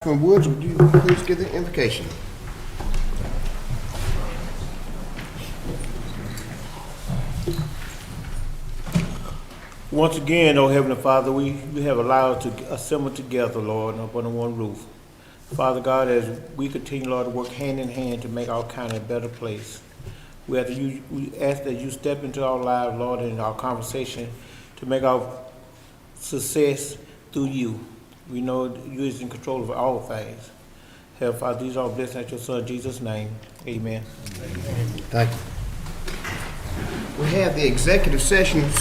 Councilman Woods, would you please give the invocation? Once again, oh Heavenly Father, we have allowed to assemble together, Lord, up under one roof. Father God, as we continue, Lord, to work hand in hand to make our county a better place, we ask that you step into our lives, Lord, in our conversation to make our success through you. We know you is in control of all things. Heavenly Father, these are blessed at your Son, Jesus' name. Amen. Thank you. We have the executive sessions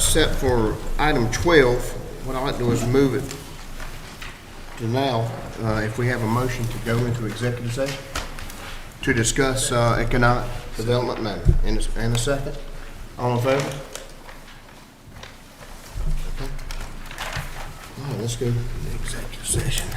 set for item 12. What I'd like to do is move it to now, if we have a motion to go into executive session to discuss economic development matter. And a second? All in favor? Okay. All right, let's go to the executive session.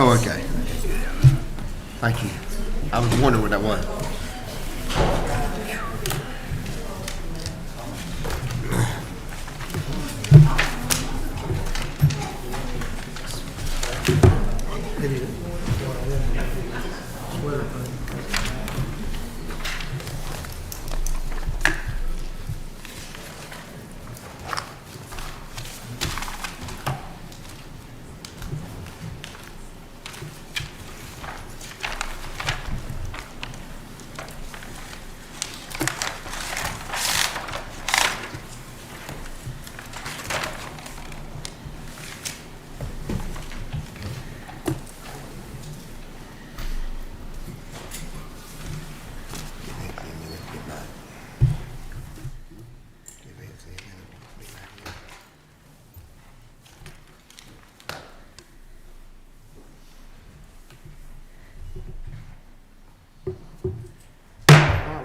Oh, okay. Thank you. I was wondering what that was.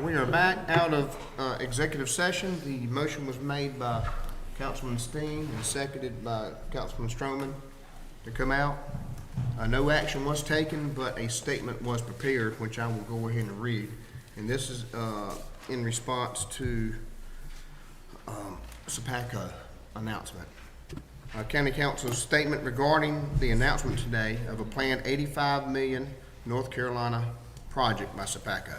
We are back out of executive session. The motion was made by Councilman Steen and seconded by Councilman Stroman to come out. No action was taken, but a statement was prepared, which I will go ahead and read. And this is in response to SPACO announcement. County Council's statement regarding the announcement today of a planned $85 million North Carolina project by SPACO.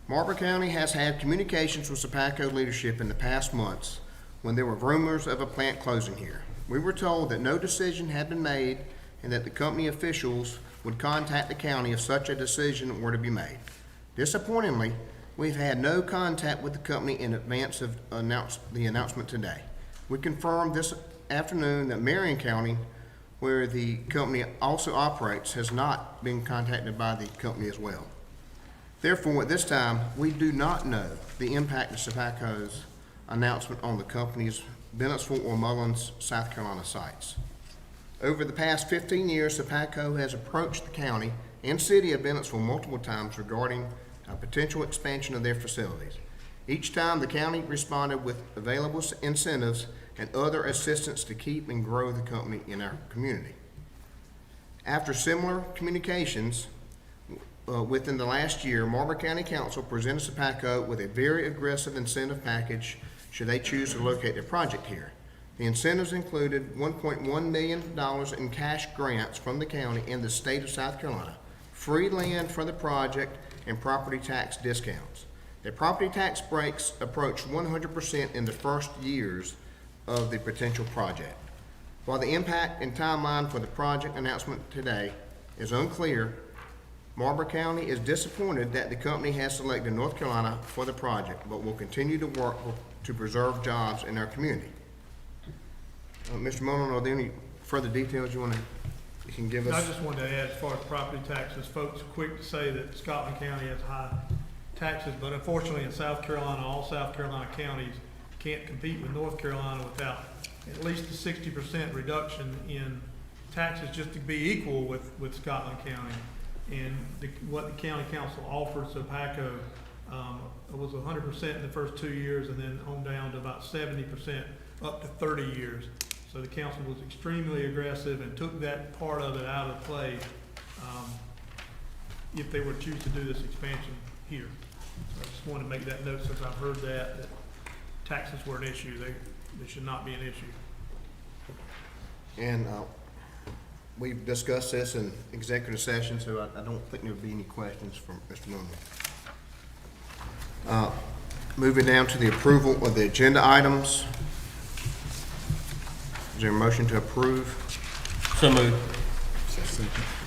Marlboro County has had communications with SPACO leadership in the past months when there were rumors of a plant closing here. We were told that no decision had been made and that the company officials would contact the county if such a decision were to be made. Disappointingly, we've had no contact with the company in advance of the announcement today. We confirmed this afternoon that Marion County, where the company also operates, has not been contacted by the company as well. Therefore, at this time, we do not know the impact of SPACO's announcement on the company's Bennettsville or Mullins, South Carolina sites. Over the past 15 years, SPACO has approached the county and city of Bennettsville multiple times regarding a potential expansion of their facilities. Each time, the county responded with available incentives and other assistance to keep and grow the company in our community. After similar communications, within the last year, Marlboro County Council presented SPACO with a very aggressive incentive package should they choose to locate their project here. The incentives included $1.1 million in cash grants from the county and the state of South Carolina, free land for the project, and property tax discounts. The property tax breaks approach 100% in the first years of the potential project. While the impact and timeline for the project announcement today is unclear, Marlboro County is disappointed that the company has selected North Carolina for the project, but will continue to work to preserve jobs in our community. Mr. Mullen, are there any further details you can give us? I just wanted to add, as far as property taxes, folks are quick to say that Scotland County has high taxes, but unfortunately in South Carolina, all South Carolina counties can't compete with North Carolina without at least a 60% reduction in taxes just to be equal with Scotland County. And what the county council offered SPACO was 100% in the first 2 years, and then on down to about 70% up to 30 years. So the council was extremely aggressive and took that part of it out of play if they were to choose to do this expansion here. So I just wanted to make that note, since I've heard that taxes were an issue. They should not be an issue. And we've discussed this in executive session, so I don't think there would be any questions from Mr. Mullen. Moving down to the approval of the agenda items. Is there a motion to approve? So moved.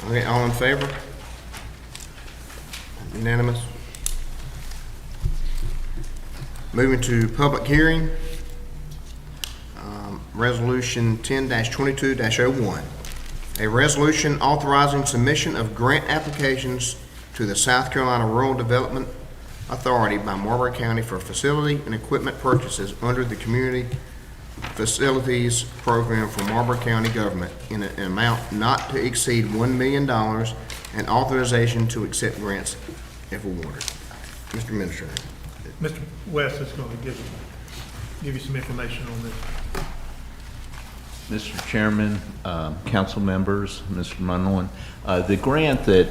Okay, all in favor? Unanimous. Moving to public hearing. Resolution 10-22-01. A resolution authorizing submission of grant applications to the South Carolina Rural Development Authority by Marlboro County for facility and equipment purchases under the Community Facilities Program for Marlboro County Government in an amount not to exceed $1 million and authorization to accept grants if awarded. Mr. Administrator. Mr. West is going to give you some information on this. Mr. Chairman, council members, Mr. Munlin, the grant that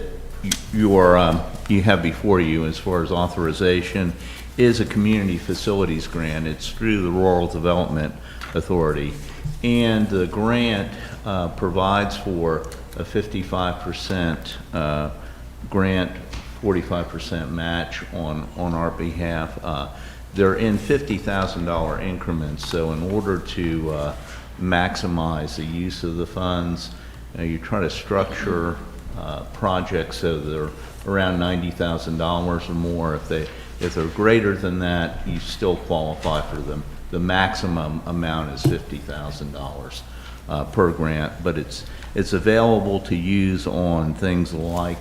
you have before you as far as authorization is a community facilities grant. It's through the Rural Development Authority. And the grant provides for a 55% grant, 45% match on our behalf. They're in $50,000 increments, so in order to maximize the use of the funds, you try to structure projects so they're around $90,000 or more. If they're greater than that, you still qualify for them. The maximum amount is $50,000 per grant, but it's available to use on things like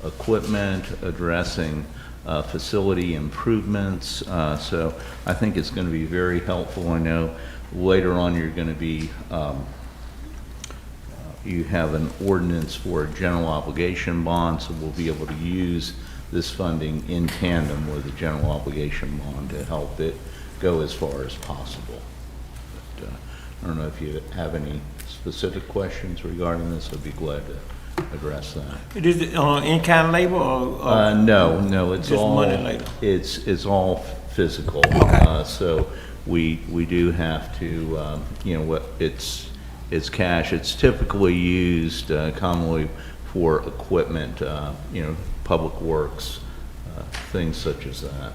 equipment, addressing facility improvements. So I think it's going to be very helpful. I know later on you're going to be you have an ordinance for a general obligation bond, so we'll be able to use this funding in tandem with the general obligation bond to help it go as far as possible. But, I don't know if you have any specific questions regarding this. I'd be glad to address that. It is in-kind labor or? No, it's just all money later? It's all physical. Okay. So we do have to, it's cash. It's typically used commonly for equipment, public works, things such as that.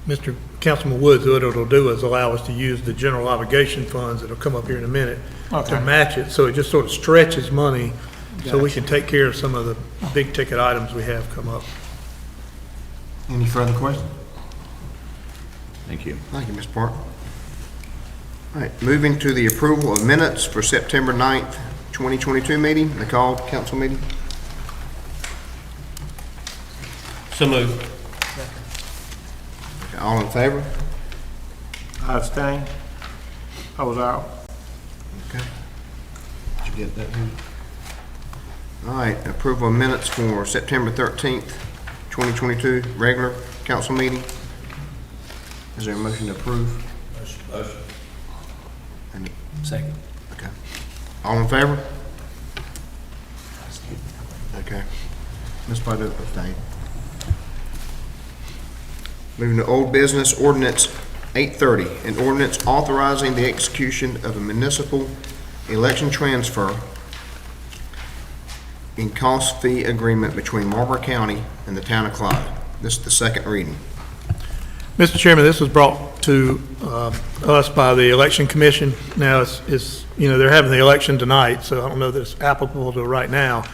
Mr. Councilman Woods, what it'll do is allow us to use the general obligation funds that'll come up here in a minute to Okay. match it, so it just sort of stretches money so we Gotcha. can take care of some of the big ticket items we have come up. Any further questions? Thank you. Thank you, Ms. Park. All right, moving to the approval of minutes for September 9th, 2022 meeting, the called council meeting. So moved. Okay, all in favor? I abstain. I was out. Okay. Did you get that? All right, approval of minutes for September 13th, 2022, regular council meeting. Is there a motion to approve? Motion. And- Second. Okay. All in favor? Okay. Ms. Padu abstained. Moving to old business, ordinance 830, an ordinance authorizing the execution of a municipal election transfer in cost fee agreement between Marlboro County and the town of Clyde. This is the second reading. Mr. Chairman, this was brought to us by the Election Commission. Now, it's they're having the election tonight, so I don't know that it's applicable to right now,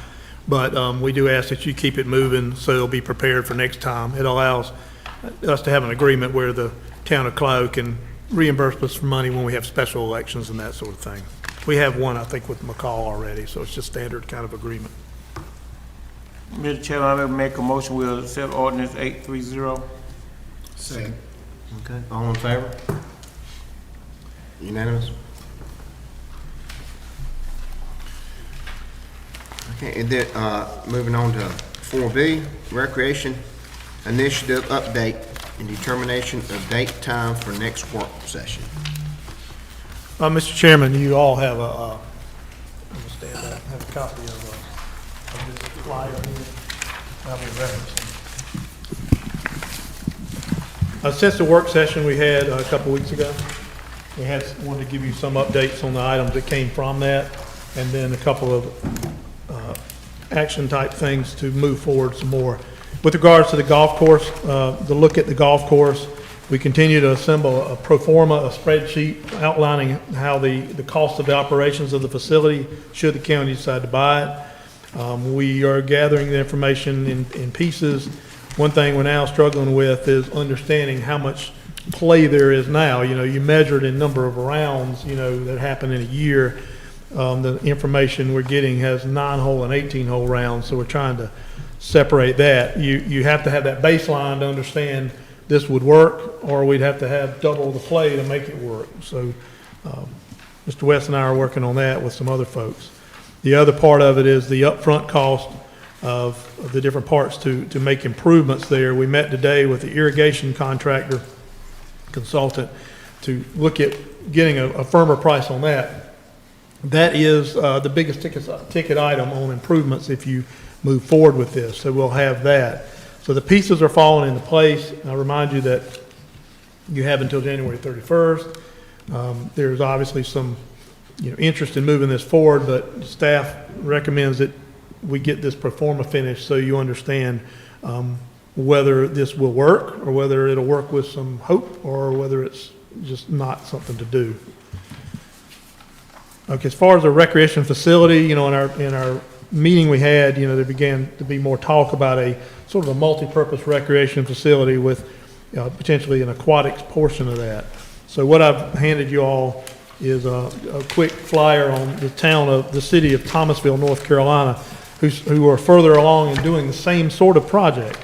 but we do ask that you keep it moving so it'll be prepared for next time. It allows us to have an agreement where the town of Clyde can reimburse us for money when we have special elections and that sort of thing. We have one, I think, with McCall already, so it's just standard kind of agreement. Mr. Chairman, I will make a motion, we'll accept ordinance 830. Second. Okay, all in favor? Unanimous? Okay, and then, moving on to 4B, Recreation Initiative Update and Determination of Date, Time for next work session. Mr. Chairman, you all have a, let me stand up, have a copy of this flyer here. I'll be referencing. Since the work session we had a couple weeks ago, wanted to give you some updates on the items that came from that, and then a couple of action type things to move forward some more. With regards to the golf course, the look at the golf course, we continue to assemble a pro forma, a spreadsheet outlining how the cost of the operations of the facility should the county decide to buy it. We are gathering the information in pieces. One thing we're now struggling with is understanding how much play there is now. You measure it in number of rounds, that happen in a year. The information we're getting has 9-hole and 18-hole rounds, so we're trying to separate that. You have to have that baseline to understand this would work, or we'd have to have double the play to make it work. So Mr. West and I are working on that with some other folks. The other part of it is the upfront cost of the different parts to make improvements there. We met today with the irrigation contractor consultant to look at getting a firmer price on that. that is the biggest ticket item on improvements if you move forward with this. So we'll have that. So the pieces are falling into place. I remind you that you have until January 31st. There's obviously some interest in moving this forward, but staff recommends that we get this pro forma finished so you understand whether this will work or whether it'll work with some hope or whether it's just not something to do. Okay, as far as the recreation facility, in our meeting we had, there began to be more talk about a sort of a multi-purpose recreation facility with potentially an aquatics portion of that. So what I've handed you all is a quick flyer on the city of Thomasville, North Carolina, who are further along in doing the same sort of project.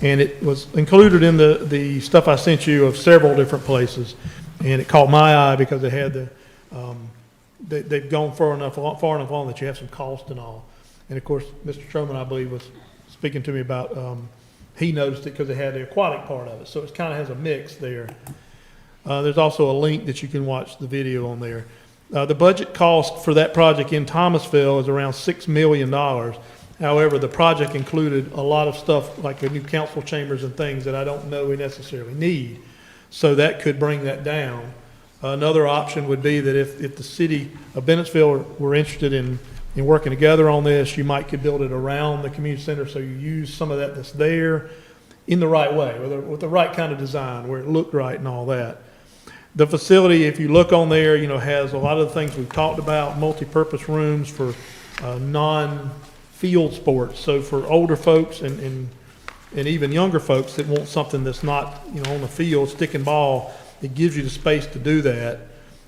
And it was included in the stuff I sent you of several different places. And it caught my eye because it had they've gone far enough on that you have some cost and all. And of course, Mr. Truman, I believe, was speaking to me about, he noticed it because it had the aquatic part of it. So it kind of has a mix there. There's also a link that you can watch the video on there. The budget cost for that project in Thomasville is around $6 million. However, the project included a lot of stuff like the new council chambers and things that I don't know we necessarily need. So that could bring that down. Another option would be that if the city of Bennettsville were interested in working together on this, you could build it around the community center so you use some of that's there in the right way, with the right kind of design where it looked right and all that. The facility, if you look on there, has a lot of the things we've talked about, multi-purpose rooms for non-field sports. So for older folks and even younger folks that want something that's not, on the field, stick and ball, it gives you the space to do that.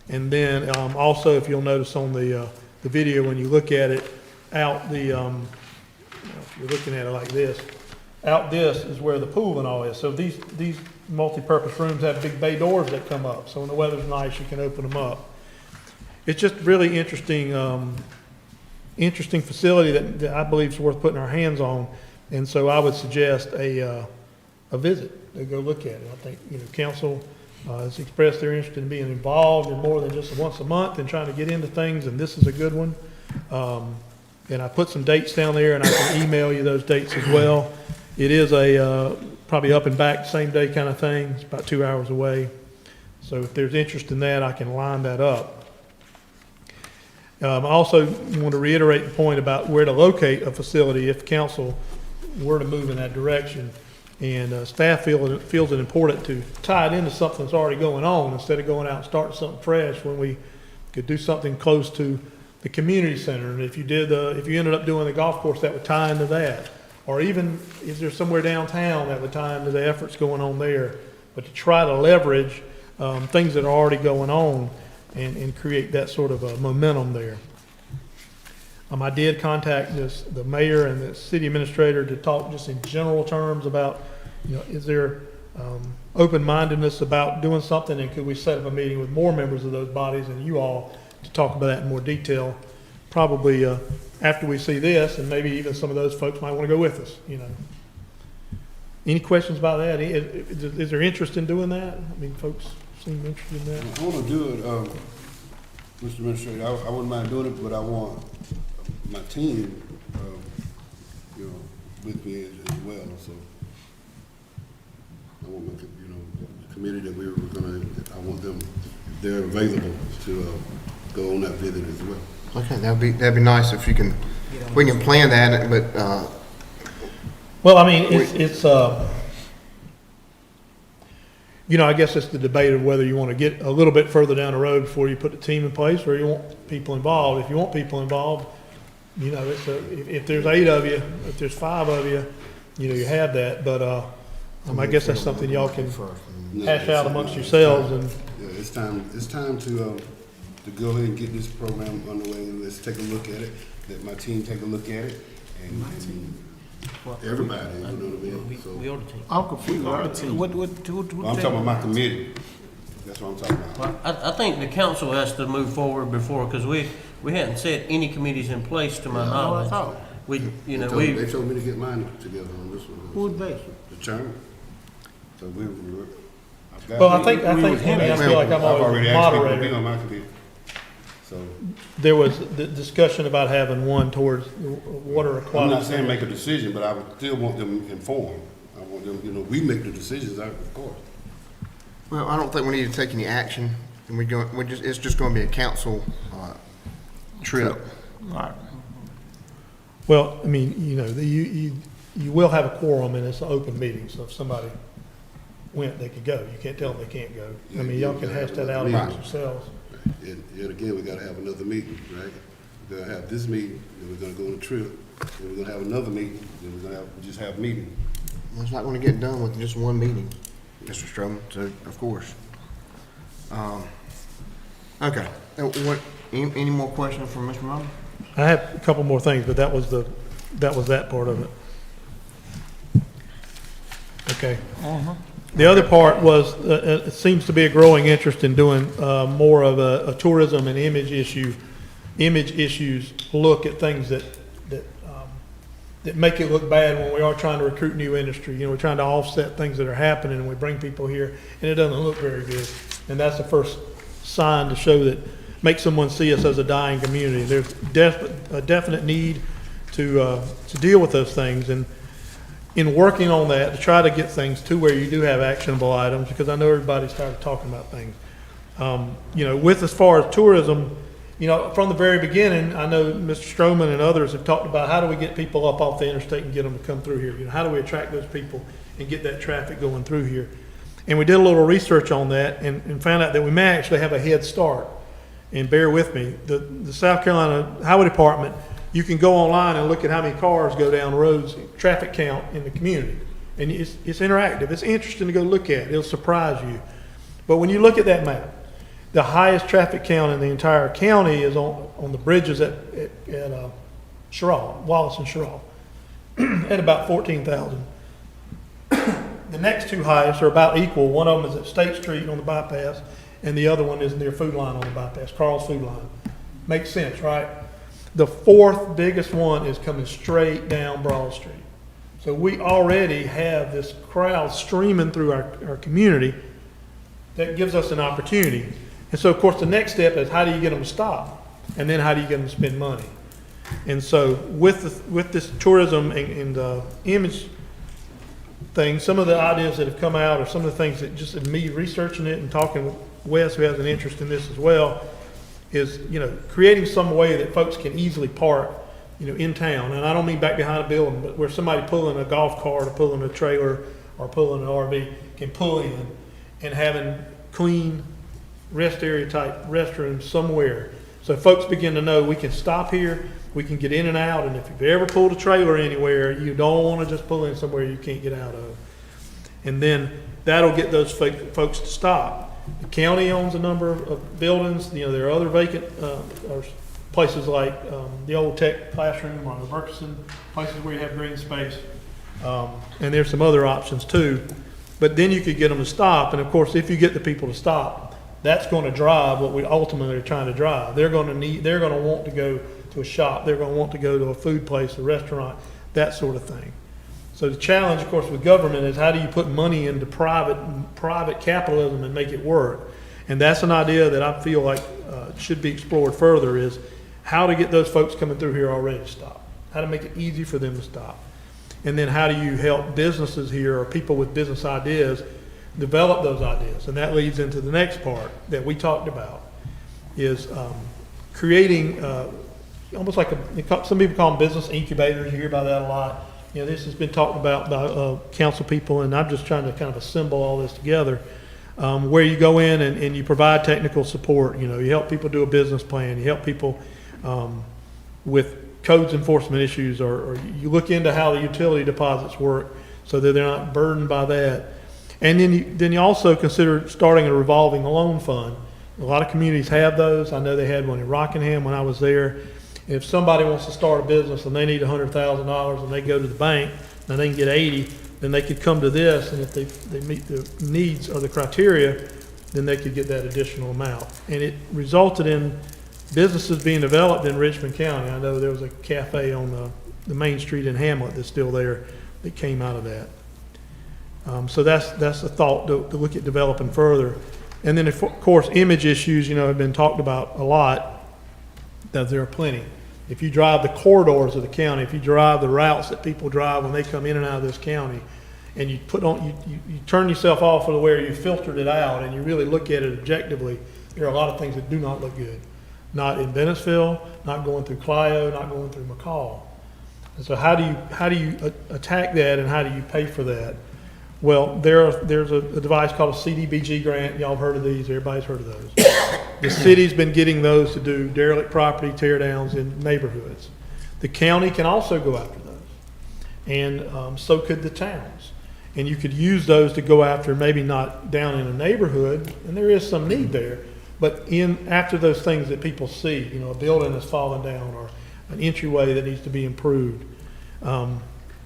And then also, if you'll notice on the video, when you look at it, if you're looking at it like this, out this is where the pool and all is. So these multi-purpose rooms have big bay doors that come up. So when the weather's nice, you can open them up. It's just really interesting facility that I believe is worth putting our hands on. And so I would suggest a visit to go look at it. I think, council has expressed their interest in being involved in more than just once a month and trying to get into things, and this is a good one. And I put some dates down there, and I can email you those dates as well. It is a probably up and back same day kind of thing. It's about 2 hours away. So if there's interest in that, I can line that up. I also want to reiterate the point about where to locate a facility if council were to move in that direction. And staff feels it important to tie it into something that's already going on instead of going out and starting something fresh when we could do something close to the community center. And if you ended up doing the golf course, that would tie into that. Or even if there's somewhere downtown that would tie into the efforts going on there. But to try to leverage things that are already going on and create that sort of a momentum there. I did contact the mayor and the city administrator to talk just in general terms about, is there open-mindedness about doing something, and could we set up a meeting with more members of those bodies and you all to talk about that in more detail, probably after we see this, and maybe even some of those folks might want to go with us, Any questions about that? Is there interest in doing that? Folks seem interested in that. I want to do it, Mr. Administrator. I wouldn't mind doing it, but I want my team, with me as well. So I want the committee that we were I want them, if they're available, to go on that visit as well. Okay, that'd be nice if we can plan that, but. Well, it's I guess it's the debate of whether you want to get a little bit further down the road before you put the team in place, or you want people involved. If you want people involved, if there's 8 of you, if there's 5 of you, you have that. But I guess that's something y'all can hash out amongst yourselves. And yeah, it's time to go ahead and get this program underway, and let's take a look at it. Let my team take a look at it, and everybody, you know what I mean? So, I'm confused. I'm talking about my committee. That's what I'm talking about. Well, I think the council has to move forward before, because we hadn't set any committees in place to my knowledge. They told me to get mine together on this one. Who's they? The chairman. So I feel like I'm always already asked people to be moderator. on my committee. So, There was the discussion about having one towards the water I'm aquatic. not saying make a decision, but I would still want them informed. I want them, you know, we make the decisions, of course. Well, I don't think we need to take any action, and it's just gonna be a council, trip. Well, I mean, you know, you will have a quorum and it's an open meeting, so if somebody went, they could go. You can't tell them they can't go. I mean, y'all can hash that out amongst yourselves. And again, we gotta have another meeting, right? We're gonna have this meeting, then we're gonna go on a trip, then we're gonna have another meeting, then we're gonna just have a meeting. Well, it's not gonna get done with just one meeting, Mr. Strowman, so, of course. Okay, any more questions from Mr. Mullin? I have a couple more things, but that was that part of it. Okay. The other part was, it seems to be a growing interest in doing more of a tourism and image issues look at things that make it look bad when we are trying to recruit new industry. You know, we're trying to offset things that are happening, and we bring people here, and it doesn't look very good. And that's the first sign to show that, make someone see us as a dying community. There's a definite need to deal with those things, and in working on that, to try to get things to where you do have actionable items, because I know everybody's tired of talking about things. You know, with as far as tourism, you know, from the very beginning, I know Mr. Strowman and others have talked about how do we get people up off the interstate and get them to come through here? You know, how do we attract those people and get that traffic going through here? And we did a little research on that and found out that we may actually have a head start. And bear with me, the South Carolina Highway Department, you can go online and look at how many cars go down roads, traffic count in the community. And it's interactive. It's interesting to go look at. It'll surprise you. But when you look at that map, the highest traffic count in the entire county is on the bridges at Sherrall, Wallace and Sherrall, at about 14,000. The next two highest are about equal. One of them is at State Street on the bypass, and the other one is near Food Line on the bypass, Carl's Food Line. Makes sense, right? The fourth biggest one is coming straight down Broad Street. So we already have this crowd streaming through our community that gives us an opportunity. And so, of course, the next step is how do you get them to stop? And then how do you get them to spend money? And so with this tourism and image thing, some of the ideas that have come out, or some of the things that just in me researching it and talking with Wes, who has an interest in this as well, is, you know, creating some way that folks can easily park, you know, in town. And I don't mean back behind a building, but where somebody pulling a golf cart or pulling a trailer or pulling an RV can pull in, and having clean rest area type restrooms somewhere. So folks begin to know we can stop here, we can get in and out, and if you've ever pulled a trailer anywhere, you don't want to just pull in somewhere you can't get out of. And then that'll get those folks to stop. The county owns a number of buildings. You know, there are other vacant or places like the old tech classroom or the Berkson, places where you have green space. And there's some other options too. But then you could get them to stop. And of course, if you get the people to stop, that's going to drive what we ultimately are trying to drive. They're going to want to go to a shop. They're going to want to go to a food place, a restaurant, that sort of thing. So the challenge, of course, with government is how do you put money into private capitalism and make it work? And that's an idea that I feel like should be explored further, is how to get those folks coming through here already to stop. How to make it easy for them to stop. And then how do you help businesses here, or people with business ideas, develop those ideas? And that leads into the next part that we talked about, is creating almost like some people call them business incubators. You hear about that a lot. You know, this has been talked about by council people, and I'm just trying to kind of assemble all this together, where you go in and you provide technical support. You know, you help people do a business plan. You help people with codes enforcement issues, or you look into how the utility deposits work so that they're not burdened by that. And then you also consider starting a revolving loan fund. A lot of communities have those. I know they had one in Rockingham when I was there. If somebody wants to start a business and they need $100,000 and they go to the bank and they can get 80, then they could come to this, and if they meet the needs or the criteria, then they could get that additional amount. And it resulted in businesses being developed in Richmond County. I know there was a cafe on the main street in Hamlet that's still there that came out of that. So that's a thought to look at developing further. And then, of course, image issues, you know, have been talked about a lot. There are plenty. If you drive the corridors of the county, if you drive the routes that people drive when they come in and out of this county, and you put on, you turn yourself off to where you filtered it out and you really look at it objectively, there are a lot of things that do not look good. Not in Bennettsville, not going through Clio, not going through McCall. And so how do you attack that, and how do you pay for that? Well, there's a device called a Cdbg Grant. Y'all have heard of these. Everybody's heard of those. The city's been getting those to do derelict property tear downs in neighborhoods. The county can also go after those, and so could the towns. And you could use those to go after, maybe not down in a neighborhood, and there is some need there, but after those things that people see, a building that's fallen down or an entryway that needs to be improved.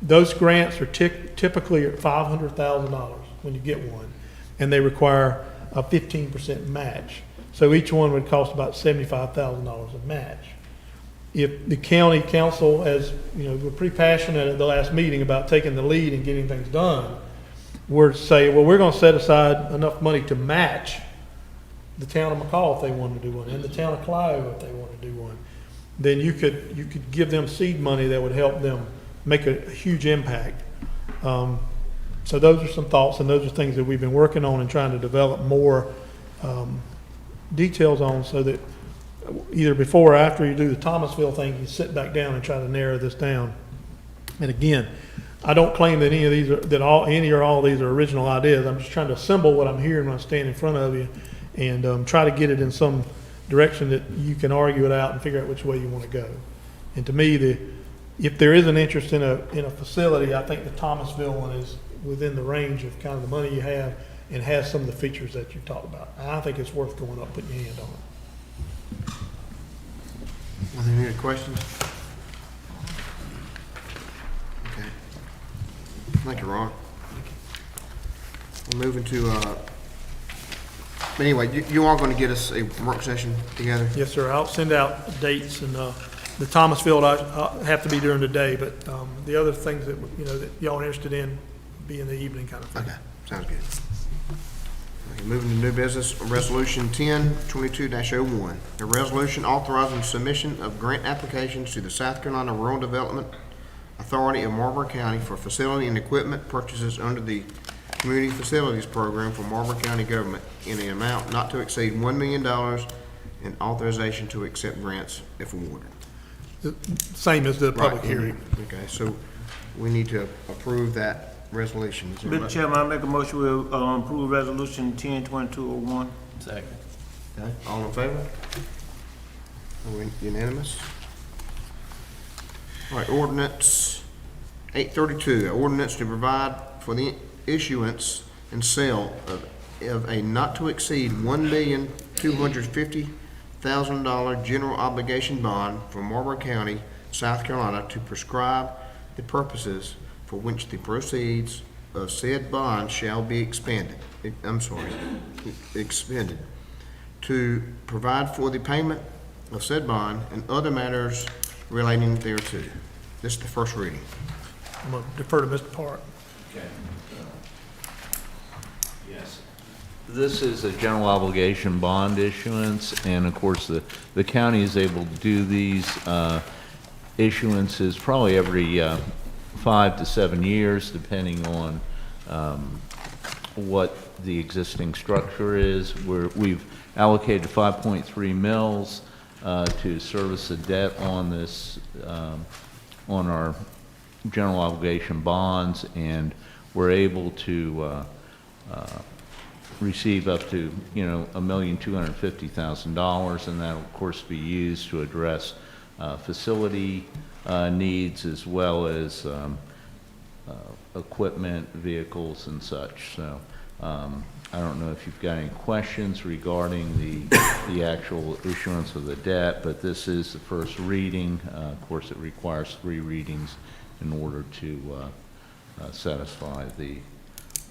Those grants are typically at $500,000 when you get one, and they require a 15% match. So each one would cost about $75,000 a match. If the county council has, we're pretty passionate at the last meeting about taking the lead and getting things done, we're saying, well, we're going to set aside enough money to match the town of McCall if they wanted to do one, and the town of Clio if they wanted to do one. Then you could give them seed money that would help them make a huge impact. So those are some thoughts, and those are things that we've been working on and trying to develop more details on, so that either before or after you do the Thomasville thing, you sit back down and try to narrow this down. And again, I don't claim that any of these any or all of these are original ideas. I'm just trying to assemble what I'm hearing when I stand in front of you, and try to get it in some direction that you can argue it out and figure out which way you want to go. And to me, if there is an interest in a facility, I think the Thomasville one is within the range of kind of the money you have and has some of the features that you talked about. I think it's worth going up, putting your hand on it. Are there any questions? Okay. Thank you, Ron. We're moving to, anyway, you are going to get us a work session together? Yes, sir. I'll send out dates, and the Thomasville I have to be during the day, but the other things that that y'all are interested in be in the evening kind of thing. Okay, sounds good. Okay, moving to new business, Resolution 1022-01, a resolution authorizing submission of grant applications to the South Carolina Rural Development Authority of Marlboro County for facility and equipment purchases under the Community Facilities Program for Marlboro County Government in an amount not to exceed $1 million, and authorization to accept grants if awarded. Same as the public Right. hearing. Okay, so we need to approve that resolution. Is there a Mr. Chairman, I make a motion we approve resolution 102201. Second. Okay, all in favor? Are we unanimous? All right, ordinance 832, ordinance to provide for the issuance and sale of a not to exceed $1,250,000 general obligation bond for Marlboro County, South Carolina, to prescribe the purposes for which the proceeds of said bond shall be expended, to provide for the payment of said bond and other matters relating thereto. This is the first reading. I'm going to defer to Mr. Park. Okay. Yes. This is a general obligation bond issuance, and of course, the county is able to do these issuances probably every 5 to 7 years, depending on what the existing structure is. We've allocated 5.3 mils to service the debt on this, on our general obligation bonds, and we're able to receive up to, $1,250,000, and that will, of course, be used to address facility needs, as well as equipment, vehicles, and such. So I don't know if you've got any questions regarding the actual issuance of the debt, but this is the first reading. Of course, it requires 3 readings in order to satisfy the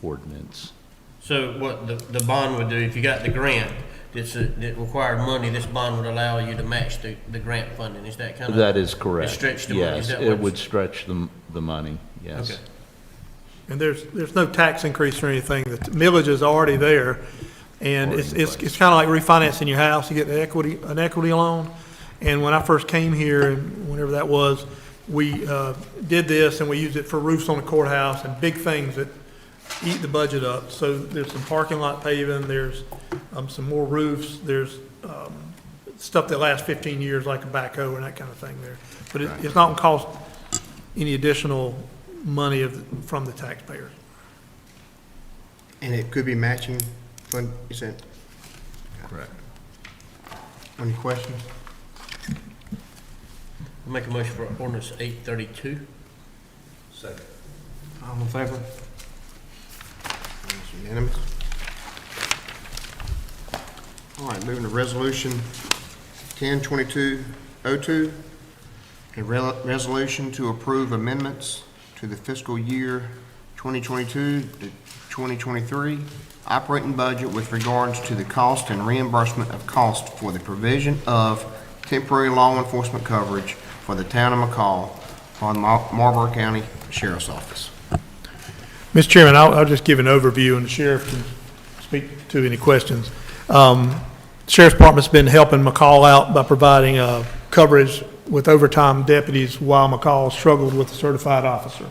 ordinance. So what the bond would do, if you got the grant that required money, this bond would allow you to match the grant funding. Is that kind of? That is correct. It stretched the money? Yes, Is that it what would stretch the money, yes. Okay. And there's no tax increase or anything. The millage is already there, and it's kind of like refinancing your house. You get an equity loan, And when I first came here, and whenever that was, we did this and we used it for roofs on the courthouse and big things that eat the budget up. So there's some parking lot paving, there's some more roofs, there's stuff that lasts 15 years like a backhoe and that kind of thing there. But it's not going to cost any additional money from the taxpayers. And it could be matching fund, you said? Correct. Any questions? Make a motion for ordinance 832. All in favor? It's unanimous. All right, moving to resolution 102202. A resolution to approve amendments to the fiscal year 2022 to 2023 operating budget with regards to the cost and reimbursement of cost for the provision of temporary law enforcement coverage for the town of McCall on Marlboro County Sheriff's Office. Mr. Chairman, I'll just give an overview and the sheriff can speak to any questions. Sheriff's Department's been helping McCall out by providing coverage with overtime deputies while McCall struggled with a certified officer.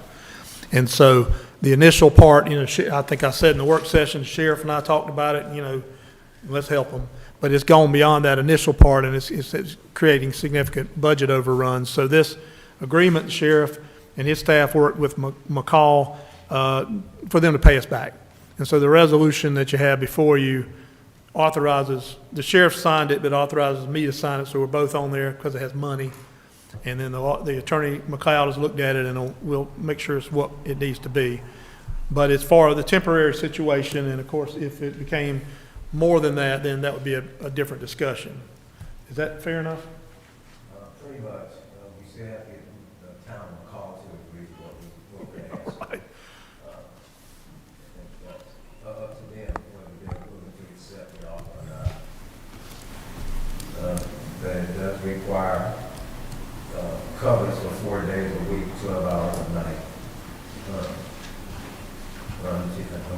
And so the initial part, I think I said in the work session, the sheriff and I talked about it, let's help them. But it's gone beyond that initial part, and it's creating significant budget overruns. So this agreement, the sheriff and his staff worked with McCall for them to pay us back. And so the resolution that you have before you authorizes, the sheriff signed it, but authorizes me to sign it, so we're both on there because it has money. And then the attorney McLeod has looked at it, and we'll make sure it's what it needs to be. But as far as the temporary situation, and of course, if it became more than that, then that would be a different discussion. Is that fair enough? Pretty much. We still have to get the town a call to agree to what we're asking. Right. Up to them, whether they're willing to accept the offer or not. But it does require coverage for 4 days a week, 12 hours a night.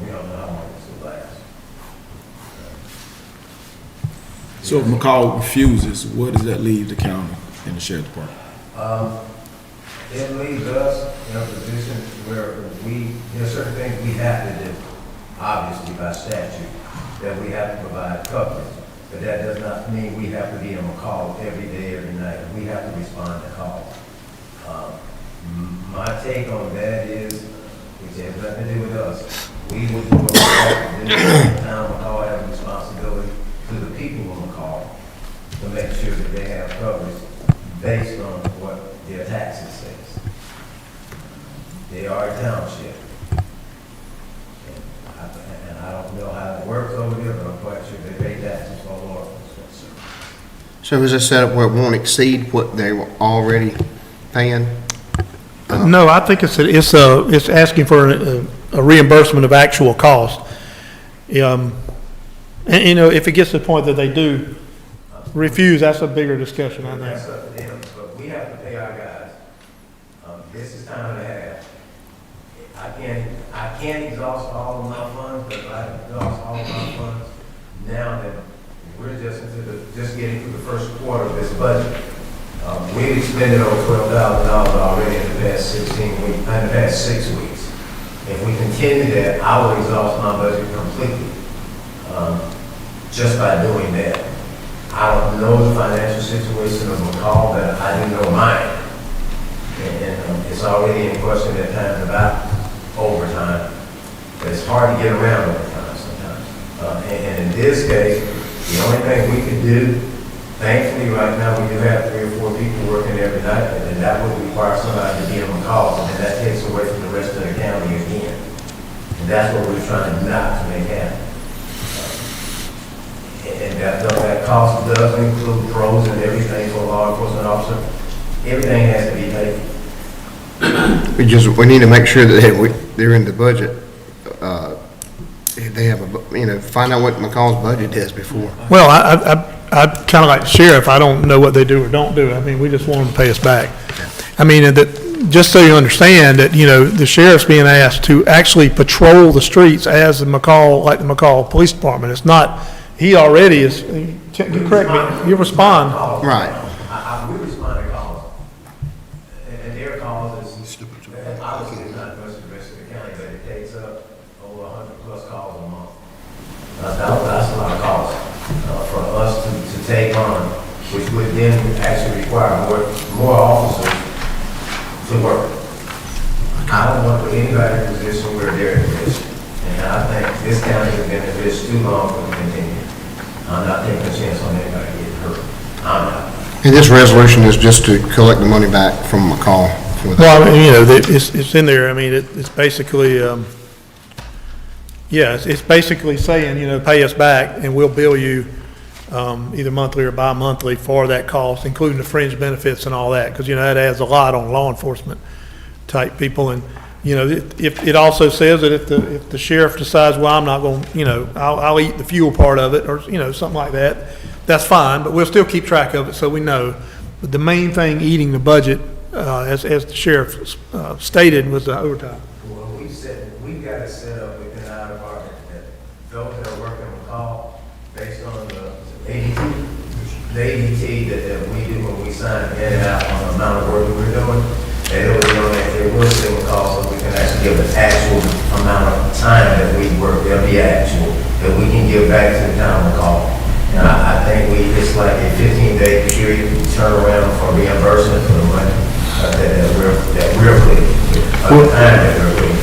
We don't know how long this will last. So if McCall refuses, where does that leave the county and the sheriff's department? It leaves us in a position where there's certain things we have to do, obviously by statute, that we have to provide coverage. But that does not mean we have to be on a call every day, every night. We have to respond to calls. My take on that is, which has nothing to do with us, we would do what we have to do. The town of McCall has a responsibility to the people of McCall to make sure that they have coverage based on what their taxes says. They are a township. And I don't know how it works over there, but I'm quite sure they pay taxes for law enforcement. So is this set up where it won't exceed what they were already paying? No, I think it's asking for a reimbursement of actual cost. And, if it gets to the point that they do refuse, that's a bigger discussion, I That's think. up to them, but we have to pay our guys. This is time and a half. I can't exhaust all of my funds, but if I exhaust all of my funds, now that we're just getting through the first quarter of this budget, we've expended over $12,000 already in the past 6 weeks. If we continue that, I will exhaust my budget completely, just by doing that. I don't know the financial situation of McCall, but I do know mine. And it's already in question at times about overtime. But it's hard to get around overtime sometimes. And in this case, the only thing we can do, thankfully right now we do have 3 or 4 people working every night, and that would require somebody to be on McCall, and that takes away from the rest of the county again. And that's what we're trying not to make happen. And that cost does include pros and everything for a law enforcement officer. Everything has to be paid. We need to make sure that they're in the budget. They have find out what McCall's budget is before. Well, I kind of like the sheriff, I don't know what they do or don't do. I mean, we just want them to pay us back. I mean, just so you understand that, the sheriff's being asked to actually patrol the streets as the McCall Police Department. It's not, he already is, correct me, you respond. Right. I over 100+ calls a month. That's a lot of calls for us to take on, which would then actually require more officers to work. I don't want to put anybody in a position where they're at risk. And I think this county has been at risk too long for to continue. I'm not taking a chance on anybody getting hurt. I'm not. And this resolution is just to collect the money back from McCall for that. Well, I mean, you know, it's in there. I mean, it's basically, yeah, it's basically saying, you know, pay us back and we'll bill you either monthly or bi-monthly for that cost, including the fringe benefits and all that, because, you know, that adds a lot on law enforcement type people. And, you know, if it also says that if the sheriff decides, well, I'm not going to, you know, I'll eat the fuel part of it, or, you know, something like that, that's fine, but we'll still keep track of it so we know. But the main thing eating the budget, as the sheriff stated, was the overtime. Well, we've got it set up within our department that those that are working on call, based on the ADT that we do when we sign in and out on the amount of work that we're doing, that it will be on that, it will stay with call, so we can actually give an actual amount of time that we work, there'll be actual, that we can give back to the town on call. And I think it's like a 15-day period turnaround for reimbursement for the money that we're putting, the time that we're putting.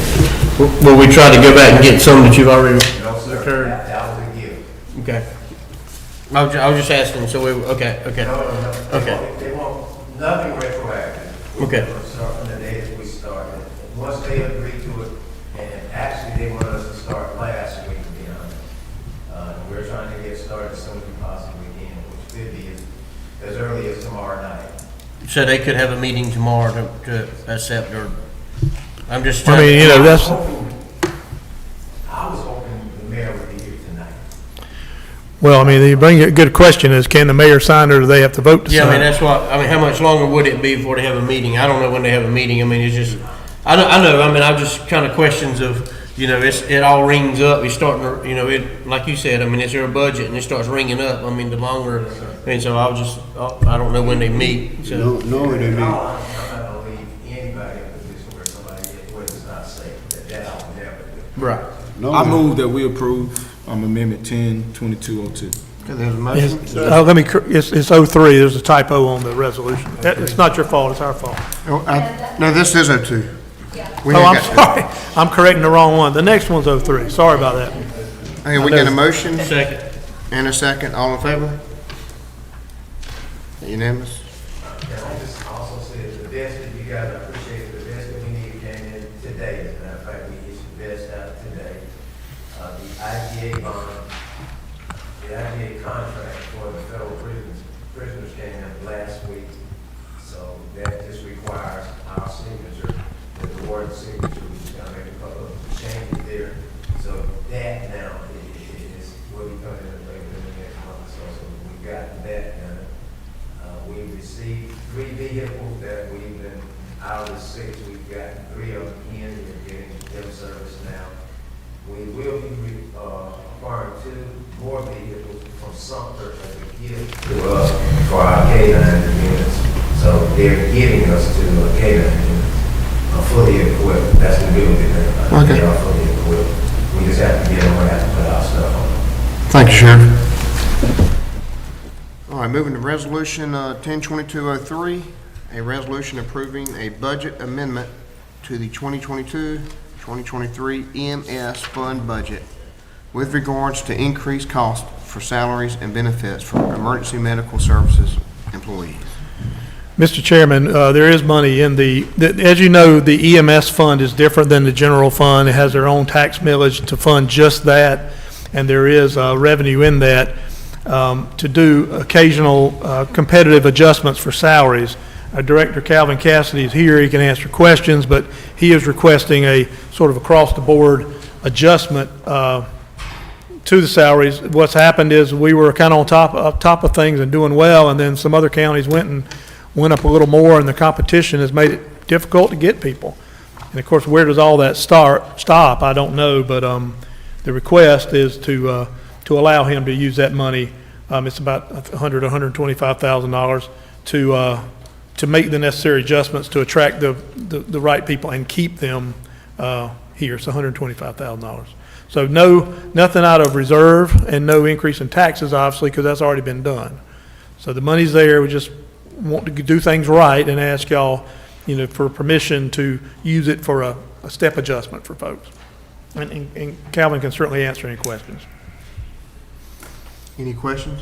Will we try to go back and get some that you've already No, sir, returned? that was a gift. Okay. I was just asking, so we, okay. No. Okay. They want nothing retroactive. Okay. We're gonna start from the day that we started. Once they agree to it, and actually they want us to start last week, to be honest. We're trying to get started as soon as we possibly can, which could be as early as tomorrow night. So they could have a meeting tomorrow to accept, or, I'm just I trying. mean, you know, that's, I was hoping the mayor would be here tonight. well, I mean, you bring a good question is, can the mayor sign or do they have to vote to sign? Yeah, I mean, that's what, I mean, how much longer would it be before they have a meeting? I don't know when they have a meeting. I mean, it's just, I know, I mean, I just kind of questions of, you know, it all rings up. It's starting to, you know, it, like you said, I mean, it's their budget and it starts ringing up. I mean, the longer, and so I don't know when they meet, so. No, they I'm mean, not gonna leave anybody in a position where somebody gets where it's not safe. That I would never do. Right. no. I move that we approve Amendment 10-2202. Okay, there's a motion. It's 03, there's a typo on the resolution. It's not your fault, it's our fault. Oh, no, this is 02. We Oh, ain't I'm got- sorry, I'm correcting the wrong one. The next one's 03, sorry about that. Okay, we get a motion Second. and a second, all in favor? Unanimous? Can I just also say that the best that you guys, I appreciate it, the best that we need came in today, as a matter of fact, we issued the best out today. The IGA bond, the IGA contract for the federal prisoners came in last week. So that just requires our signature, the warden's signature, we just gotta make a couple of changes there. So that now will be coming in later in the next month, so we've gotten that done. We received 3 vehicles that we've been, out of the 6, we've got 3 of them in, we're getting them serviced now. We will be acquiring 2 more vehicles from Sumter as a gift to us for our K9 units. So they're giving us to K9 units, fully equipped. That's the real big thing. Okay. They are fully equipped. We just have to get them, we have to put our stuff on them. Thank you, Sheriff. All right, moving to resolution 10-2203, a resolution approving a budget amendment to the 2022-2023 EMS fund budget with regards to increased cost for salaries and benefits for emergency medical services employees. Mr. Chairman, there is money in as you know, the EMS fund is different than the general fund. It has their own tax millage to fund just that, and there is revenue in that to do occasional competitive adjustments for salaries. Director Calvin Cassidy is here. He can answer questions, but he is requesting a sort of across-the-board adjustment to the salaries. What's happened is we were kind of on top of things and doing well, and then some other counties went up a little more, and the competition has made it difficult to get people. And of course, where does all that stop? I don't know, but the request is to allow him to use that money. It's about $125,000 to make the necessary adjustments to attract the right people and keep them here, it's $125,000. So nothing out of reserve and no increase in taxes, obviously, because that's already been done. So the money's there, we just want to do things right and ask y'all, for permission to use it for a step adjustment for folks. And Calvin can certainly answer any questions. Any questions?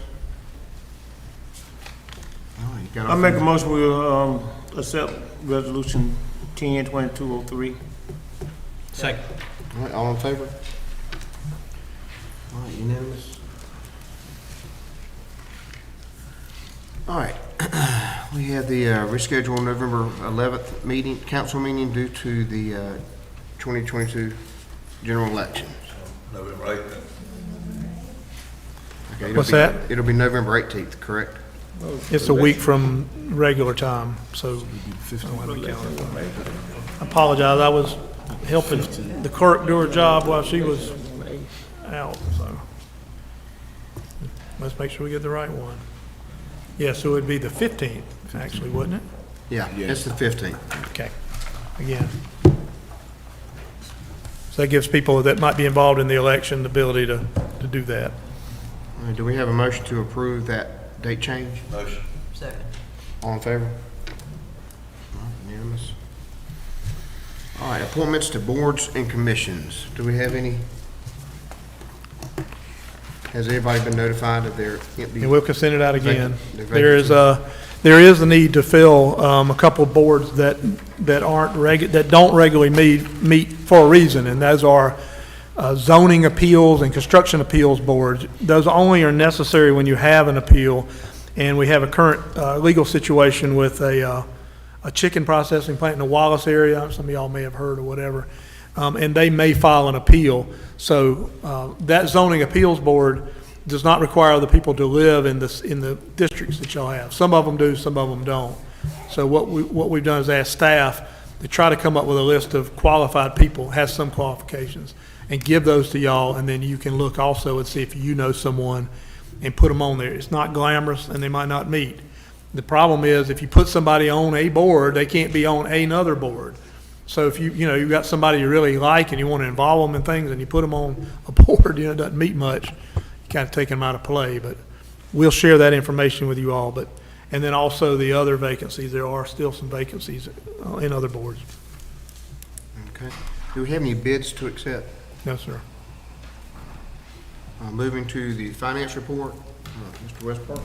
All right, you got I make a motion, we, accept resolution 10-2203. Second. All right, all in favor? All right, unanimous. All right, we have the rescheduled November 11th meeting, council meeting due to the 2022 general elections. November 8th. Okay, it'll What's be- that? It'll be November 18th, correct? It's a week from regular time, so I don't have a calendar. I apologize, I was helping the clerk do her job while she was out, so. Let's make sure we get the right one. Yeah, so it'd be the 15th, actually, wouldn't it? Yeah, it's the 15th. Okay, again. So that gives people that might be involved in the election the ability to do that. All right, do we have a motion to approve that date change? Motion. All in favor? All right, unanimous. All right, appointments to boards and commissions. Do we have any? Has everybody been notified of their empty? And we'll send it out again. Vacant- There is a need to fill a couple of boards that don't regularly meet for a reason, and those are zoning appeals and construction appeals boards. Those only are necessary when you have an appeal, and we have a current legal situation with a chicken processing plant in the Wallace area. Some of y'all may have heard or whatever. And they may file an appeal. So that zoning appeals board does not require the people to live in the districts that y'all have. Some of them do, some of them don't. So what we've done is ask staff to try to come up with a list of qualified people, has some qualifications, and give those to y'all, and then you can look also and see if you know someone and put them on there. It's not glamorous, and they might not meet. The problem is if you put somebody on a board, they can't be on another board. So if you've got somebody you really like and you want to involve them in things and you put them on a board, it doesn't meet much, you kind of take them out of play. But we'll share that information with you all. And then also the other vacancies, there are still some vacancies in other boards. Okay. Do we have any bids to accept? No, sir. Moving to the finance report, Mr. Westbrook.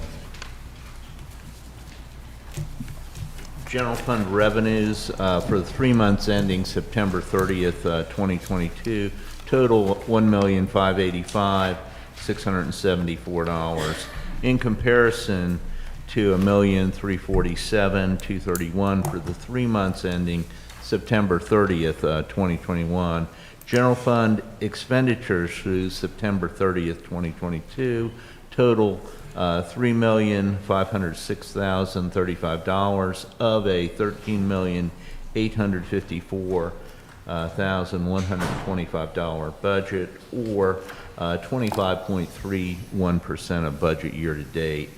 General fund revenues for the 3 months ending September 30th, 2022, total $1,585,674. In comparison to $1,347,231 for the 3 months ending September 30th, 2021. General fund expenditures through September 30th, 2022, total $3,506,035 of a $13,854,125 budget, or 25.31% of budget year to date.